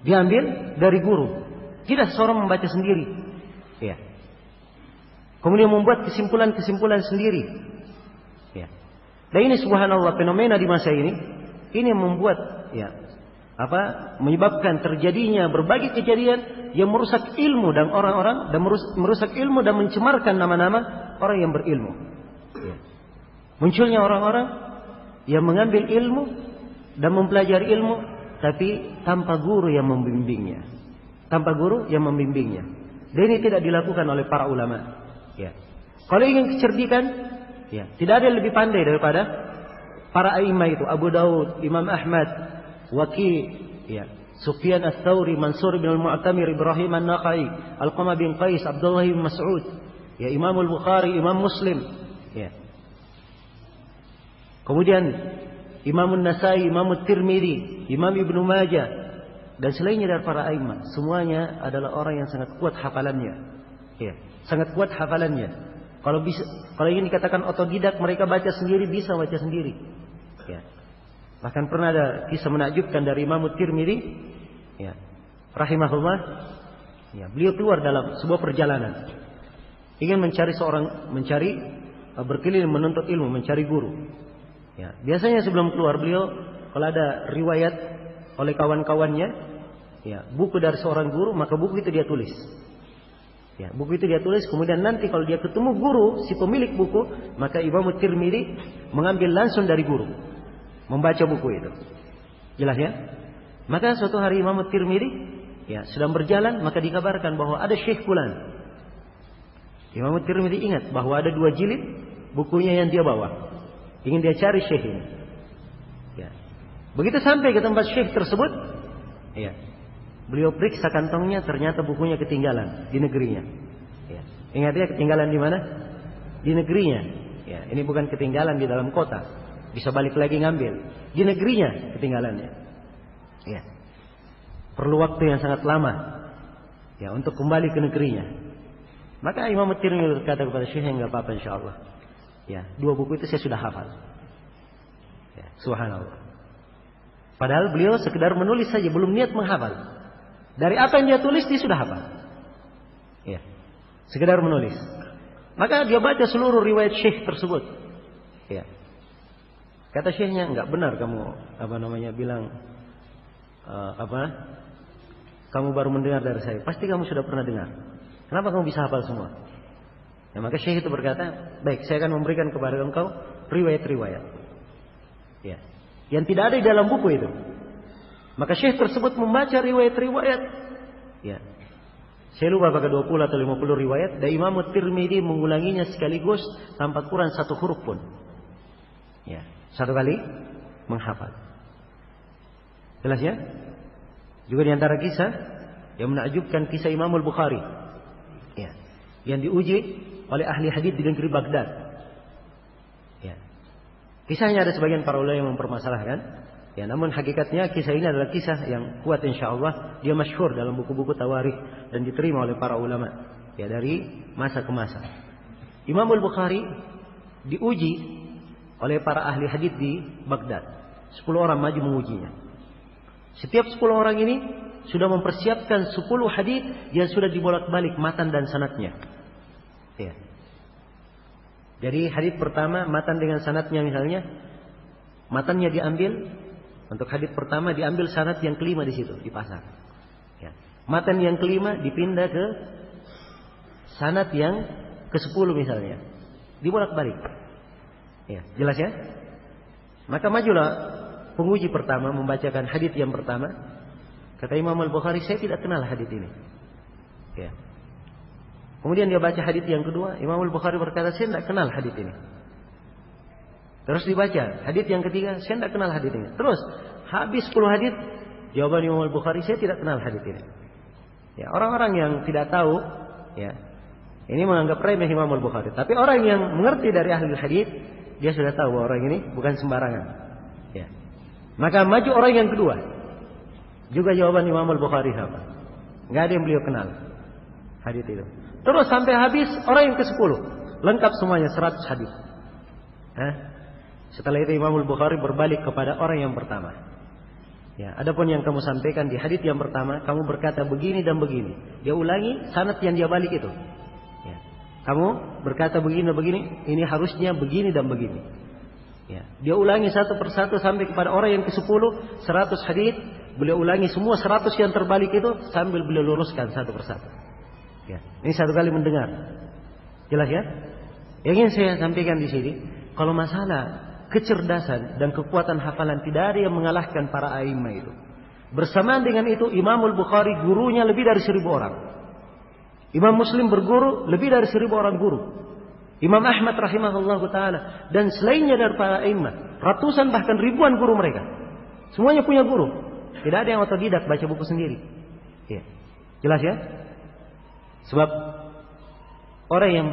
Diambil dari guru. Tidak seorang membaca sendiri. Ya. Kemudian membuat kesimpulan-kesimpulan sendiri. Ya. Dan ini subhanallah fenomena di masa ini yang membuat menyebabkan terjadinya berbagai kejadian yang merusak ilmu dan orang-orang dan merusak ilmu dan mencemarkan nama-nama orang yang berilmu. Ya. Munculnya orang-orang yang mengambil ilmu dan mempelajari ilmu tapi tanpa guru yang membimbingnya. Tanpa guru yang membimbingnya. Dan ini tidak dilakukan oleh para ulama. Ya. Kalau ingin kecerdikan, ya, tidak ada yang lebih pandai daripada para a'immah itu. Abu Daud, Imam Ahmad, Waqi', ya, Sufyan Ats-Tsauri, Mansur bin Al-Mu'tamir, Ibrahim An-Nakhai, Alqamah bin Qais, Abdullah bin Mas'ud, ya, Imam Al-Bukhari, Imam Muslim, ya. Kemudian Imam An-Nasai, Imam At-Tirmidzi, Imam Ibnu Majah dan selainnya dari para a'immah, semuanya adalah orang yang sangat kuat hafalannya. Ya. Sangat kuat hafalannya. Kalau ingin dikatakan otodidak, mereka baca sendiri, bisa baca sendiri. Ya. Bahkan pernah ada kisah menakjubkan dari Imam Tirmidzi, ya, rahimahullah. Ya, beliau keluar dalam sebuah perjalanan, ingin mencari berkeliling menuntut ilmu, mencari guru. Ya, biasanya sebelum keluar beliau kalau ada riwayat oleh kawan-kawannya, ya, buku dari seorang guru, maka buku itu dia tulis. Ya, buku itu dia tulis, kemudian nanti kalau dia ketemu guru, si pemilik buku, maka Imam Tirmidzi mengambil langsung dari guru, membaca buku itu. Jelas ya? Maka suatu hari Imam Tirmidzi, ya, sedang berjalan, maka dikabarkan bahwa ada Syekh fulan. Imam Tirmidzi ingat bahwa ada 2 jilid bukunya yang dia bawa. Ingin dia cari Syekh ini. Ya. Begitu sampai ke tempat Syekh tersebut, ya, beliau periksa kantongnya, ternyata bukunya ketinggalan di negerinya. Ya. Ingat ya, ketinggalan di mana? Di negerinya. Ya, ini bukan ketinggalan di dalam kota. Bisa balik lagi ngambil. Di negerinya ketinggalannya. Ya. Perlu waktu yang sangat lama, ya, untuk kembali ke negerinya. Maka Imam Tirmidzi berkata kepada Syekh, enggak apa-apa insyaallah. Ya, 2 buku itu saya sudah hafal. Ya, subhanallah. Padahal beliau sekedar menulis saja, belum niat menghafal. Dari apa yang dia tulis dia sudah hafal. Ya. Sekedar menulis. Maka dia baca seluruh riwayat Syekh tersebut. Ya. Kata Syekhnya, enggak benar kamu bilang kamu baru mendengar dari saya. Pasti kamu sudah pernah dengar. Kenapa kamu bisa hafal semua? Ya, maka Syekh itu berkata, baik, saya akan memberikan kepada engkau riwayat-riwayat. Ya. Yang tidak ada di dalam buku itu. Maka Syekh tersebut membaca riwayat-riwayat. Ya. Saya lupa apakah 20 atau 50 riwayat. Dan Imam Tirmidzi mengulanginya sekaligus tanpa kurang 1 huruf pun. Ya. 1 kali menghafal. Jelas ya? Juga di antara kisah yang menakjubkan kisah Imam Al-Bukhari. Ya. Yang diuji oleh ahli hadis di negeri Baghdad. Ya. Kisahnya ada sebagian para ulama yang mempermasalahkan. Ya, namun hakikatnya kisah ini adalah kisah yang kuat insyaallah. Dia masyhur dalam buku-buku tawarikh dan diterima oleh para ulama. Ya, dari masa ke masa. Imam Al-Bukhari diuji oleh para ahli hadis di Baghdad. 10 orang maju mengujinya. Setiap 10 orang ini sudah mempersiapkan 10 hadis yang sudah dibolak-balik matan dan sanadnya. Ya. Jadi hadis pertama matan dengan sanadnya misalnya, matannya diambil untuk hadis pertama, diambil sanad yang kelima di situ dipasang. Ya. Matan yang kelima dipindah ke sanad yang ke-10 misalnya, dibolak-balik. Ya, jelas ya? Maka majulah penguji pertama membacakan hadis yang pertama. Kata Imam Al-Bukhari, saya tidak kenal hadis ini. Ya. Kemudian dia baca hadis yang kedua, Imam Al-Bukhari berkata, saya tidak kenal hadis ini. Terus dibaca hadis yang ketiga, saya tidak kenal hadis ini. Terus habis 10 hadis, jawaban Imam Al-Bukhari, saya tidak kenal hadis ini. Ya, orang-orang yang tidak tahu, ya, Ini menganggap remeh Imam Al-Bukhari. Tapi orang yang mengerti dari ahli hadis, dia sudah tahu bahwa orang ini bukan sembarangan. Ya. Maka maju orang yang kedua. Juga jawaban Imam Al-Bukhari sama. Nggak ada yang beliau kenal hadis itu. Terus sampai habis orang yang ke-10. Lengkap semuanya 100 hadis. Setelah itu Imam Al-Bukhari berbalik kepada orang yang pertama. Ya, adapun yang kamu sampaikan di hadis yang pertama, kamu berkata begini dan begini. Dia ulangi sanad yang dia balik itu. Ya. Kamu berkata begini dan begini, ini harusnya begini dan begini. Ya. Dia ulangi satu persatu sampai kepada orang yang ke-10, 100 hadis, beliau ulangi semua 100 yang terbalik itu sambil beliau luruskan satu persatu. Ya. Ini satu kali mendengar. Jelas ya? Yang ingin saya sampaikan di sini, kalau masalah kecerdasan dan kekuatan hafalan tidak ada yang mengalahkan para a'immah itu. Bersamaan dengan itu Imam Al-Bukhari gurunya lebih dari 1000 orang. Imam Muslim berguru lebih dari 1000 orang guru. Imam Ahmad rahimahullah ta'ala dan selainnya dari para a'immah, ratusan bahkan ribuan guru mereka. Semuanya punya guru. Tidak ada yang otodidak baca buku sendiri. Ya. Jelas ya? Sebab orang yang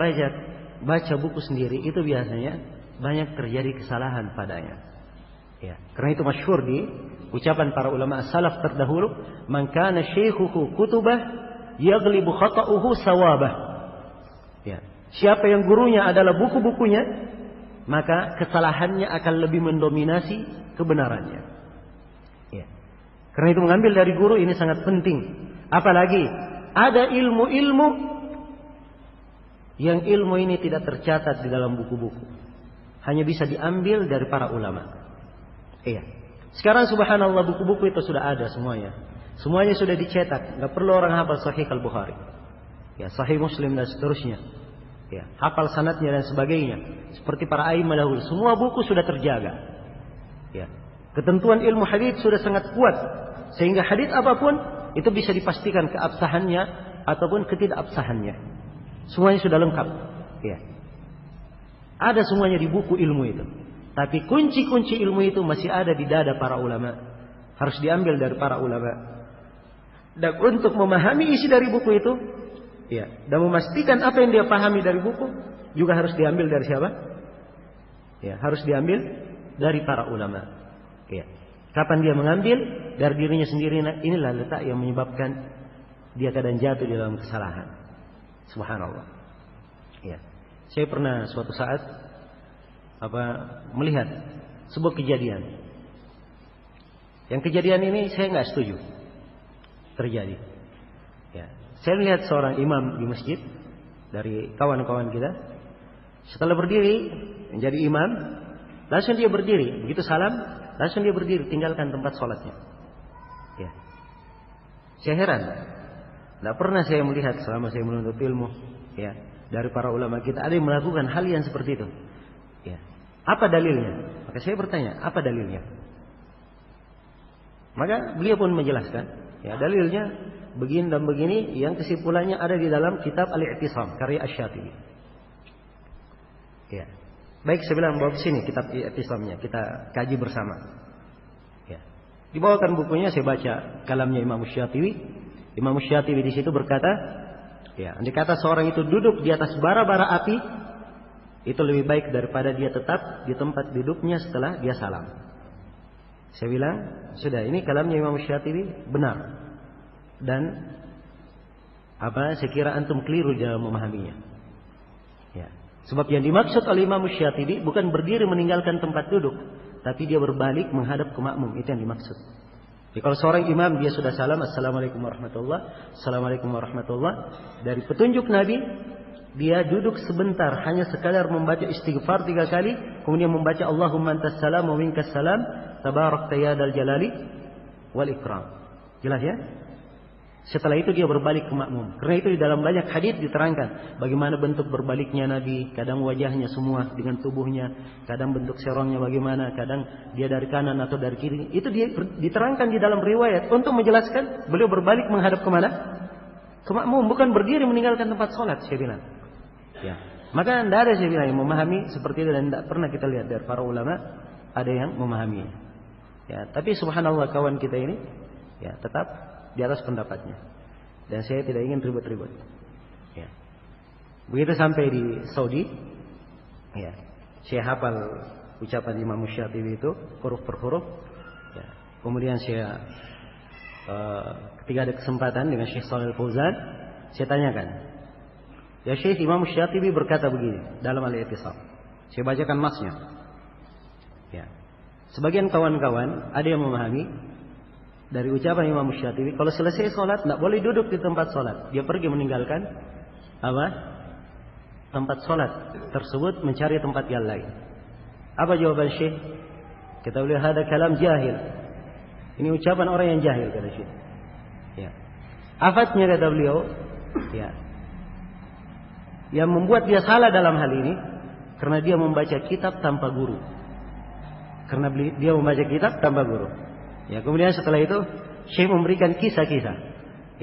baca buku sendiri itu biasanya banyak terjadi kesalahan padanya. Ya, karena itu masyhur di ucapan para ulama salaf terdahulu, "Man kana syaikhuhu kutubah yaghlibu khata'uhu sawabah." Ya, siapa yang gurunya adalah buku-bukunya, maka kesalahannya akan lebih mendominasi kebenarannya. Ya. Karena itu mengambil dari guru ini sangat penting. Apalagi ada ilmu-ilmu yang ilmu ini tidak tercatat di dalam buku-buku. Hanya bisa diambil dari para ulama. Iya. Sekarang subhanallah buku-buku itu sudah ada semuanya. Semuanya sudah dicetak. Gak perlu orang hafal Sahih Al-Bukhari. Ya, Sahih Muslim dan seterusnya. Ya, hafal sanadnya dan sebagainya. Seperti para a'immah dahulu. Semua buku sudah terjaga. Ya. Ketentuan ilmu hadits sudah sangat kuat. Sehingga hadits apapun itu bisa dipastikan keabsahannya ataupun ketidakabsahannya. Semuanya sudah lengkap. Ya. Ada semuanya di buku ilmu itu. Tapi kunci-kunci ilmu itu masih ada di dada para ulama. Harus diambil dari para ulama. Dan untuk memahami isi dari buku itu, ya, dan memastikan apa yang dia pahami dari buku, juga harus diambil dari siapa? Ya, harus diambil dari para ulama. Ya. Kapan dia mengambil dari dirinya sendiri, inilah letak yang menyebabkan dia kadang jatuh di dalam kesalahan. Subhanallah. Ya. Saya pernah suatu saat melihat sebuah kejadian. Yang kejadian ini saya nggak setuju terjadi. Ya. Saya melihat seorang imam di masjid dari kawan-kawan kita. Setelah berdiri menjadi imam, langsung dia berdiri. Begitu salam, langsung dia berdiri, tinggalkan tempat sholatnya. Ya. Saya heran. Tidak pernah saya melihat selama saya menuntut ilmu. Ya. Dari para ulama kita ada yang melakukan hal yang seperti itu. Ya. Apa dalilnya? Maka saya bertanya, apa dalilnya? Maka beliau pun menjelaskan, ya, dalilnya begini dan begini, yang kesimpulannya ada di dalam kitab Al-I'tisam karya Asy-Syatibi. Ya. Baik, saya bilang bawa ke sini kitab I'tisamnya, kita kaji bersama. Ya. Dibawakan bukunya, saya baca kalamnya Imam Asy-Syatibi. Imam Asy-Syatibi di situ berkata, ya, andai kata seorang itu duduk di atas bara-bara api, itu lebih baik daripada dia tetap di tempat duduknya setelah dia salam. Saya bilang, sudah, ini kalamnya Imam Syatibi benar. Dan saya kira antum keliru dalam memahaminya. Ya. Sebab yang dimaksud oleh Imam Syatibi bukan berdiri meninggalkan tempat duduk, tapi dia berbalik menghadap ke makmum, itu yang dimaksud. Jadi kalau seorang imam dia sudah salam, assalamualaikum warahmatullah, assalamualaikum warahmatullah, dari petunjuk Nabi dia duduk sebentar, hanya sekadar membaca istighfar 3 kali, kemudian membaca Allahumma antas salam wa minkas salam, tabarakta ya dzal jalali wal ikram. Jelas ya? Setelah itu dia berbalik ke makmum. Karena itu di dalam banyak hadis diterangkan bagaimana bentuk berbaliknya Nabi. Kadang wajahnya semua dengan tubuhnya, kadang bentuk serongnya bagaimana, kadang dia dari kanan atau dari kiri. Itu diterangkan di dalam riwayat untuk menjelaskan beliau berbalik menghadap kemana? Ke makmum, bukan berdiri meninggalkan tempat sholat, saya bilang. Ya. Maka tidak ada, saya bilang, yang memahami seperti itu, dan tidak pernah kita lihat dari para ulama ada yang memahami. Ya, tapi subhanallah kawan kita ini, ya, tetap di atas pendapatnya. Dan saya tidak ingin ribut-ribut. Ya. Begitu sampai di Saudi, ya, saya hafal ucapan Imam Syatibi itu huruf per huruf. Ya. Kemudian saya ketika ada kesempatan dengan Syekh Shalal Fauzan, saya tanyakan, ya Syekh, Imam Syatibi berkata begini dalam Al-I'tisam. Saya bacakan masnya. Ya. Sebagian kawan-kawan ada yang memahami dari ucapan Imam Syatibi, kalau selesai sholat tidak boleh duduk di tempat sholat, dia pergi meninggalkan apa? Tempat sholat tersebut, mencari tempat yang lain. Apa jawaban Syekh? Kita boleh ada kalam jahil. Ini ucapan orang yang jahil, kata Syekh. Ya. Afatnya, kata beliau, ya, yang membuat dia salah dalam hal ini karena dia membaca kitab tanpa guru. Karena dia membaca kitab tanpa guru. Ya, kemudian setelah itu Syekh memberikan kisah-kisah.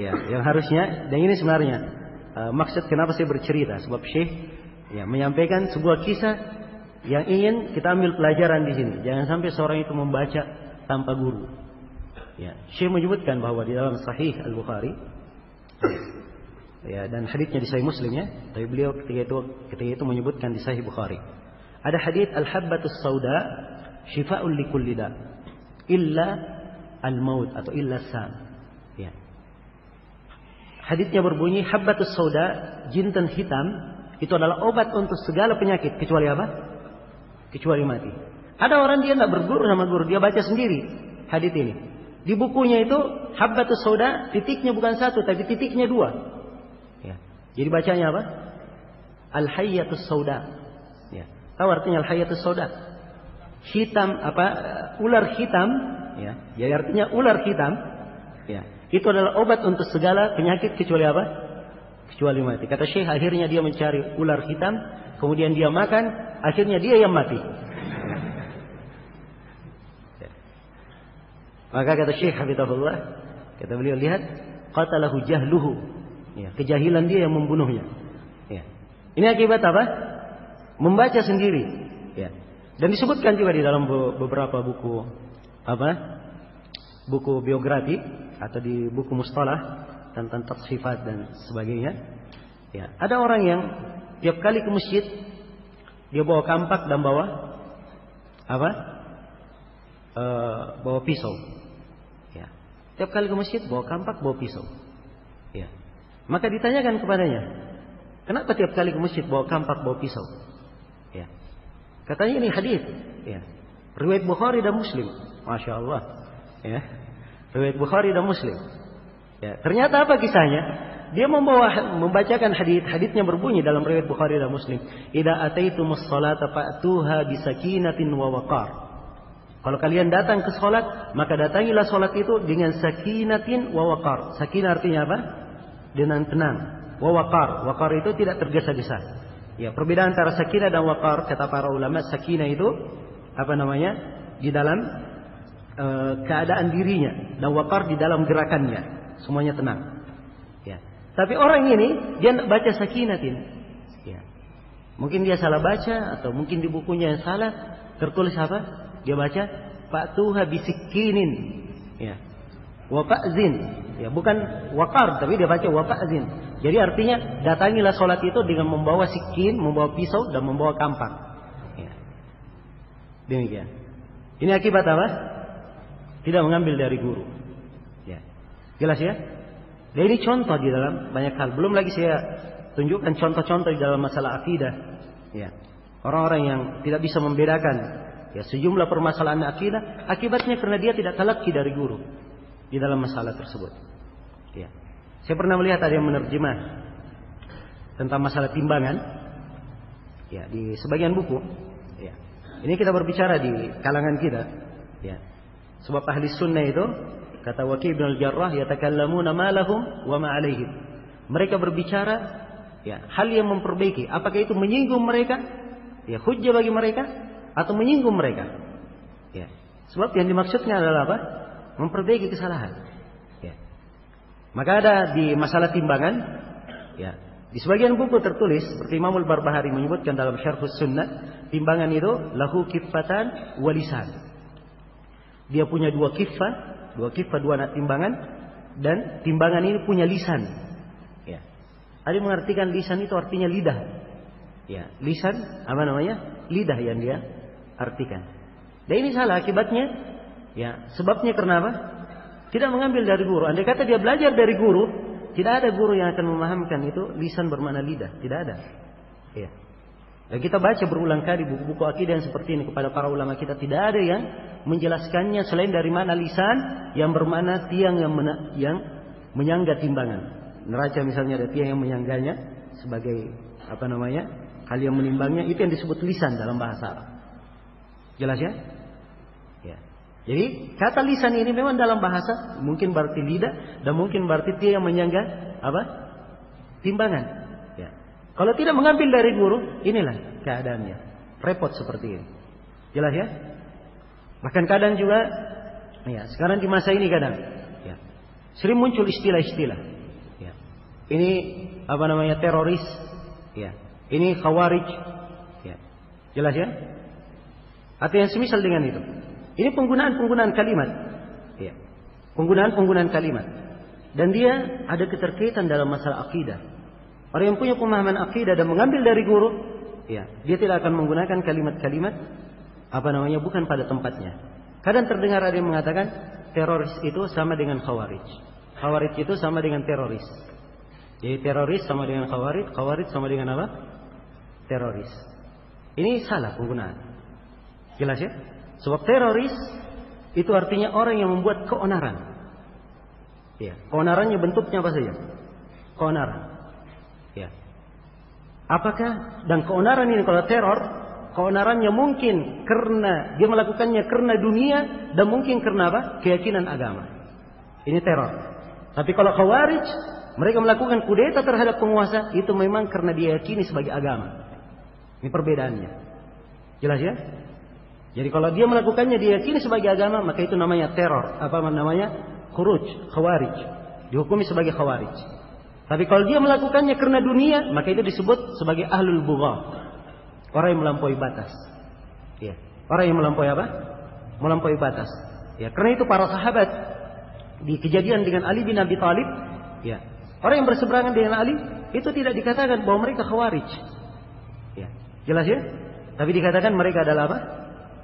Ya, yang harusnya, dan ini sebenarnya maksud kenapa saya bercerita, sebab Syekh ya menyampaikan sebuah kisah yang ingin kita ambil pelajaran di sini. Jangan sampai seorang itu membaca tanpa guru. Ya, Syekh menyebutkan bahwa di dalam Sahih Al-Bukhari, ya, dan haditsnya di Sahih Muslim ya, tapi beliau ketika itu menyebutkan di Sahih Bukhari. Ada hadits al-habbatus sauda syifa'un likulli da illa al-maut atau illa sam. Ya. Haditsnya berbunyi habbatus sauda, jintan hitam, itu adalah obat untuk segala penyakit kecuali apa? Kecuali mati. Ada orang dia tidak berguru sama guru, dia baca sendiri hadits ini. Di bukunya itu habbatus sauda, titiknya bukan satu tapi titiknya dua. Ya. Jadi bacanya apa? Al-hayyatus sauda. Ya. Tahu artinya al-hayyatus sauda? Hitam apa? Ular hitam. Ya. Jadi artinya ular hitam. Ya. Itu adalah obat untuk segala penyakit kecuali apa? Kecuali mati. Kata Syekh, akhirnya dia mencari ular hitam, kemudian dia makan, akhirnya dia yang mati. Maka kata Syekh Hafizahullah, kata beliau, lihat, qatalahu jahluhu. Ya, kejahilan dia yang membunuhnya. Ya. Ini akibat apa? Membaca sendiri. Ya. Dan disebutkan juga di dalam beberapa buku apa? Buku biografi atau di buku mustalah tentang tasfifat dan sebagainya. Ya, ada orang yang tiap kali ke masjid dia bawa kampak dan bawa apa? Bawa pisau. Ya. Tiap kali ke masjid bawa kampak, bawa pisau. Ya. Maka ditanyakan kepadanya, kenapa tiap kali ke masjid bawa kampak, bawa pisau? Ya. Katanya ini hadis. Ya. Riwayat Bukhari dan Muslim. Masya Allah. Ya. Riwayat Bukhari dan Muslim. Ya. Ternyata apa kisahnya? Dia membacakan haditsnya berbunyi dalam riwayat Bukhari dan Muslim. Idza ataitumus salata fa'tuha bisakinatin wa waqar. Kalau kalian datang ke salat, maka datangilah salat itu dengan sakinatin wa waqar. Sakinah artinya apa? Dengan tenang. Wa waqar. Waqar itu tidak tergesa-gesa. Ya, perbedaan antara sakinah dan waqar, kata para ulama, sakinah itu apa namanya? Di dalam keadaan dirinya, dan waqar di dalam gerakannya. Semuanya tenang. Ya. Tapi orang ini dia baca sakinatin. Ya. Mungkin dia salah baca atau mungkin di bukunya yang salah tertulis apa? Dia baca fa'tuha bisikinin. Ya. Wa fa'zin. Ya, bukan waqar tapi dia baca wa fa'zin. Jadi artinya datangilah salat itu dengan membawa sikin, membawa pisau dan membawa kampak. Ya. Demikian. Ini akibat apa? Tidak mengambil dari guru. Ya. Jelas ya? Dan ini contoh di dalam banyak hal. Belum lagi saya tunjukkan contoh-contoh di dalam masalah akidah. Ya. Orang-orang yang tidak bisa membedakan ya sejumlah permasalahan akidah, akibatnya karena dia tidak talaqi dari guru di dalam masalah tersebut. Ya. Saya pernah melihat ada yang menerjemah tentang masalah timbangan. Ya, di sebagian buku. Ya. Ini kita berbicara di kalangan kita. Ya. Sebab ahli sunnah itu, kata Waki' bin al-Jarrah, yatakallamuna ma lahum wa ma 'alaihim. Mereka berbicara ya, hal yang memperbaiki. Apakah itu menyinggung mereka? Ya, hujjah bagi mereka atau menyinggung mereka? Ya. Sebab yang dimaksudnya adalah apa? Memperbaiki kesalahan. Ya. Maka ada di masalah timbangan, ya, di sebagian buku tertulis seperti Imam Al-Barbahari menyebutkan dalam Syarhus Sunnah, timbangan itu lahu kiffatan wa lisan. Dia punya dua kiffah, dua anak timbangan, dan timbangan ini punya lisan. Ya. Ada yang mengartikan lisan itu artinya lidah. Ya, lisan apa namanya? Lidah yang dia artikan. Dan ini salah akibatnya. Ya, sebabnya karena apa? Tidak mengambil dari guru. Andai kata dia belajar dari guru, tidak ada guru yang akan memahamkan itu lisan bermakna lidah. Tidak ada. Ya. Dan kita baca berulang kali buku-buku akidah yang seperti ini kepada para ulama kita, tidak ada yang menjelaskannya selain dari makna lisan yang bermakna tiang yang menyangga timbangan. Neraca misalnya ada tiang yang menyangganya sebagai apa namanya? Hal yang menimbangnya, itu yang disebut lisan dalam bahasa Arab. Jelas ya? Ya. Jadi kata lisan ini memang dalam bahasa mungkin berarti lidah dan mungkin berarti tiang yang menyangga apa? Timbangan. Kalau tidak mengambil dari guru, inilah keadaannya. Repot seperti ini. Jelas ya? Bahkan kadang juga, ya, sekarang di masa ini kadang, ya, sering muncul istilah-istilah. Ya. Ini apa namanya, teroris. Ya. Ini khawarij. Ya. Jelas ya? Atau yang semisal dengan itu. Ini penggunaan kalimat. Ya. Penggunaan kalimat. Dan dia ada keterkaitan dalam masalah akidah. Orang yang punya pemahaman akidah dan mengambil dari guru, ya, dia tidak akan menggunakan kalimat-kalimat apa namanya bukan pada tempatnya. Kadang terdengar ada yang mengatakan teroris itu sama dengan khawarij. Khawarij itu sama dengan teroris. Jadi teroris sama dengan khawarij, khawarij sama dengan apa? Teroris. Ini salah penggunaan. Jelas ya? Sebab teroris itu artinya orang yang membuat keonaran. Ya, keonarannya bentuknya apa saja? Keonaran. Ya. Apakah dan keonaran ini kalau teror, keonarannya mungkin karena dia melakukannya karena dunia dan mungkin karena apa? Keyakinan agama. Ini teror. Tapi kalau khawarij, mereka melakukan kudeta terhadap penguasa itu memang karena dia yakini sebagai agama. Ini perbedaannya. Jelas ya? Jadi kalau dia melakukannya dia yakini sebagai agama, maka itu namanya teror. Apa namanya? Khuruj, khawarij. Dihukumi sebagai khawarij. Tapi kalau dia melakukannya karena dunia, maka itu disebut sebagai ahlul bugha. Orang yang melampaui batas. Ya. Orang yang melampaui apa? Melampaui batas. Ya, karena itu para sahabat di kejadian dengan Ali bin Abi Thalib, ya. Orang yang berseberangan dengan Ali itu tidak dikatakan bahwa mereka khawarij. Ya. Jelas ya? Tapi dikatakan mereka adalah apa?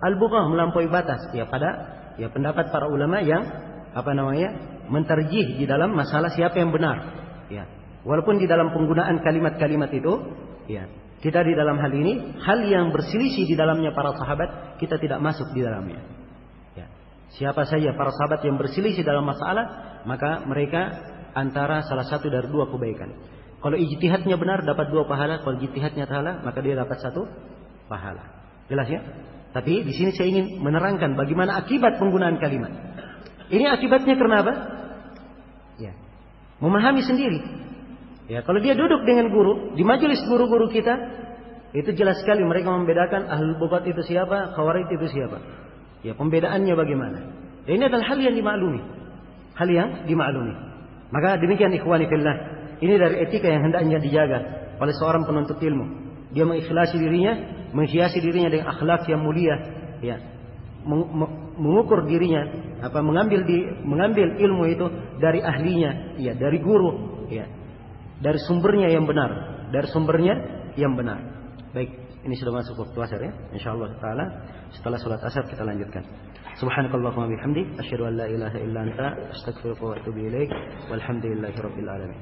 Al-bugha, melampaui batas. Ya, pada ya pendapat para ulama yang apa namanya? Menterjih di dalam masalah siapa yang benar. Ya, walaupun di dalam penggunaan kalimat-kalimat itu, ya, kita di dalam hal ini, hal yang berselisih di dalamnya para sahabat, kita tidak masuk di dalamnya. Ya, siapa saja para sahabat yang berselisih dalam masalah, maka mereka antara salah satu dari dua kebaikan. Kalau ijtihadnya benar dapat 2 pahala, kalau ijtihadnya salah maka dia dapat 1 pahala. Jelas ya? Tapi di sini saya ingin menerangkan bagaimana akibat penggunaan kalimat. Ini akibatnya karena apa? Ya. Memahami sendiri. Ya, kalau dia duduk dengan guru di majelis guru-guru kita, itu jelas sekali mereka membedakan ahlul bughat itu siapa, khawarij itu siapa. Ya, pembedaannya bagaimana? Dan ini adalah hal yang dimaklumi. Hal yang dimaklumi. Maka demikian ikhwani fillah, ini dari etika yang hendaknya dijaga oleh seorang penuntut ilmu. Dia mengikhlasi dirinya, menghiasi dirinya dengan akhlak yang mulia, ya. Mengukur dirinya, mengambil ilmu itu dari ahlinya, ya, dari guru, ya, dari sumbernya yang benar, Baik, ini sudah masuk waktu asar ya. Insyaallah taala setelah salat asar kita lanjutkan. Subhanakallahumma bihamdik asyhadu an la ilaha illa anta astaghfiruka wa atubu ilaik. Walhamdulillahirabbil alamin.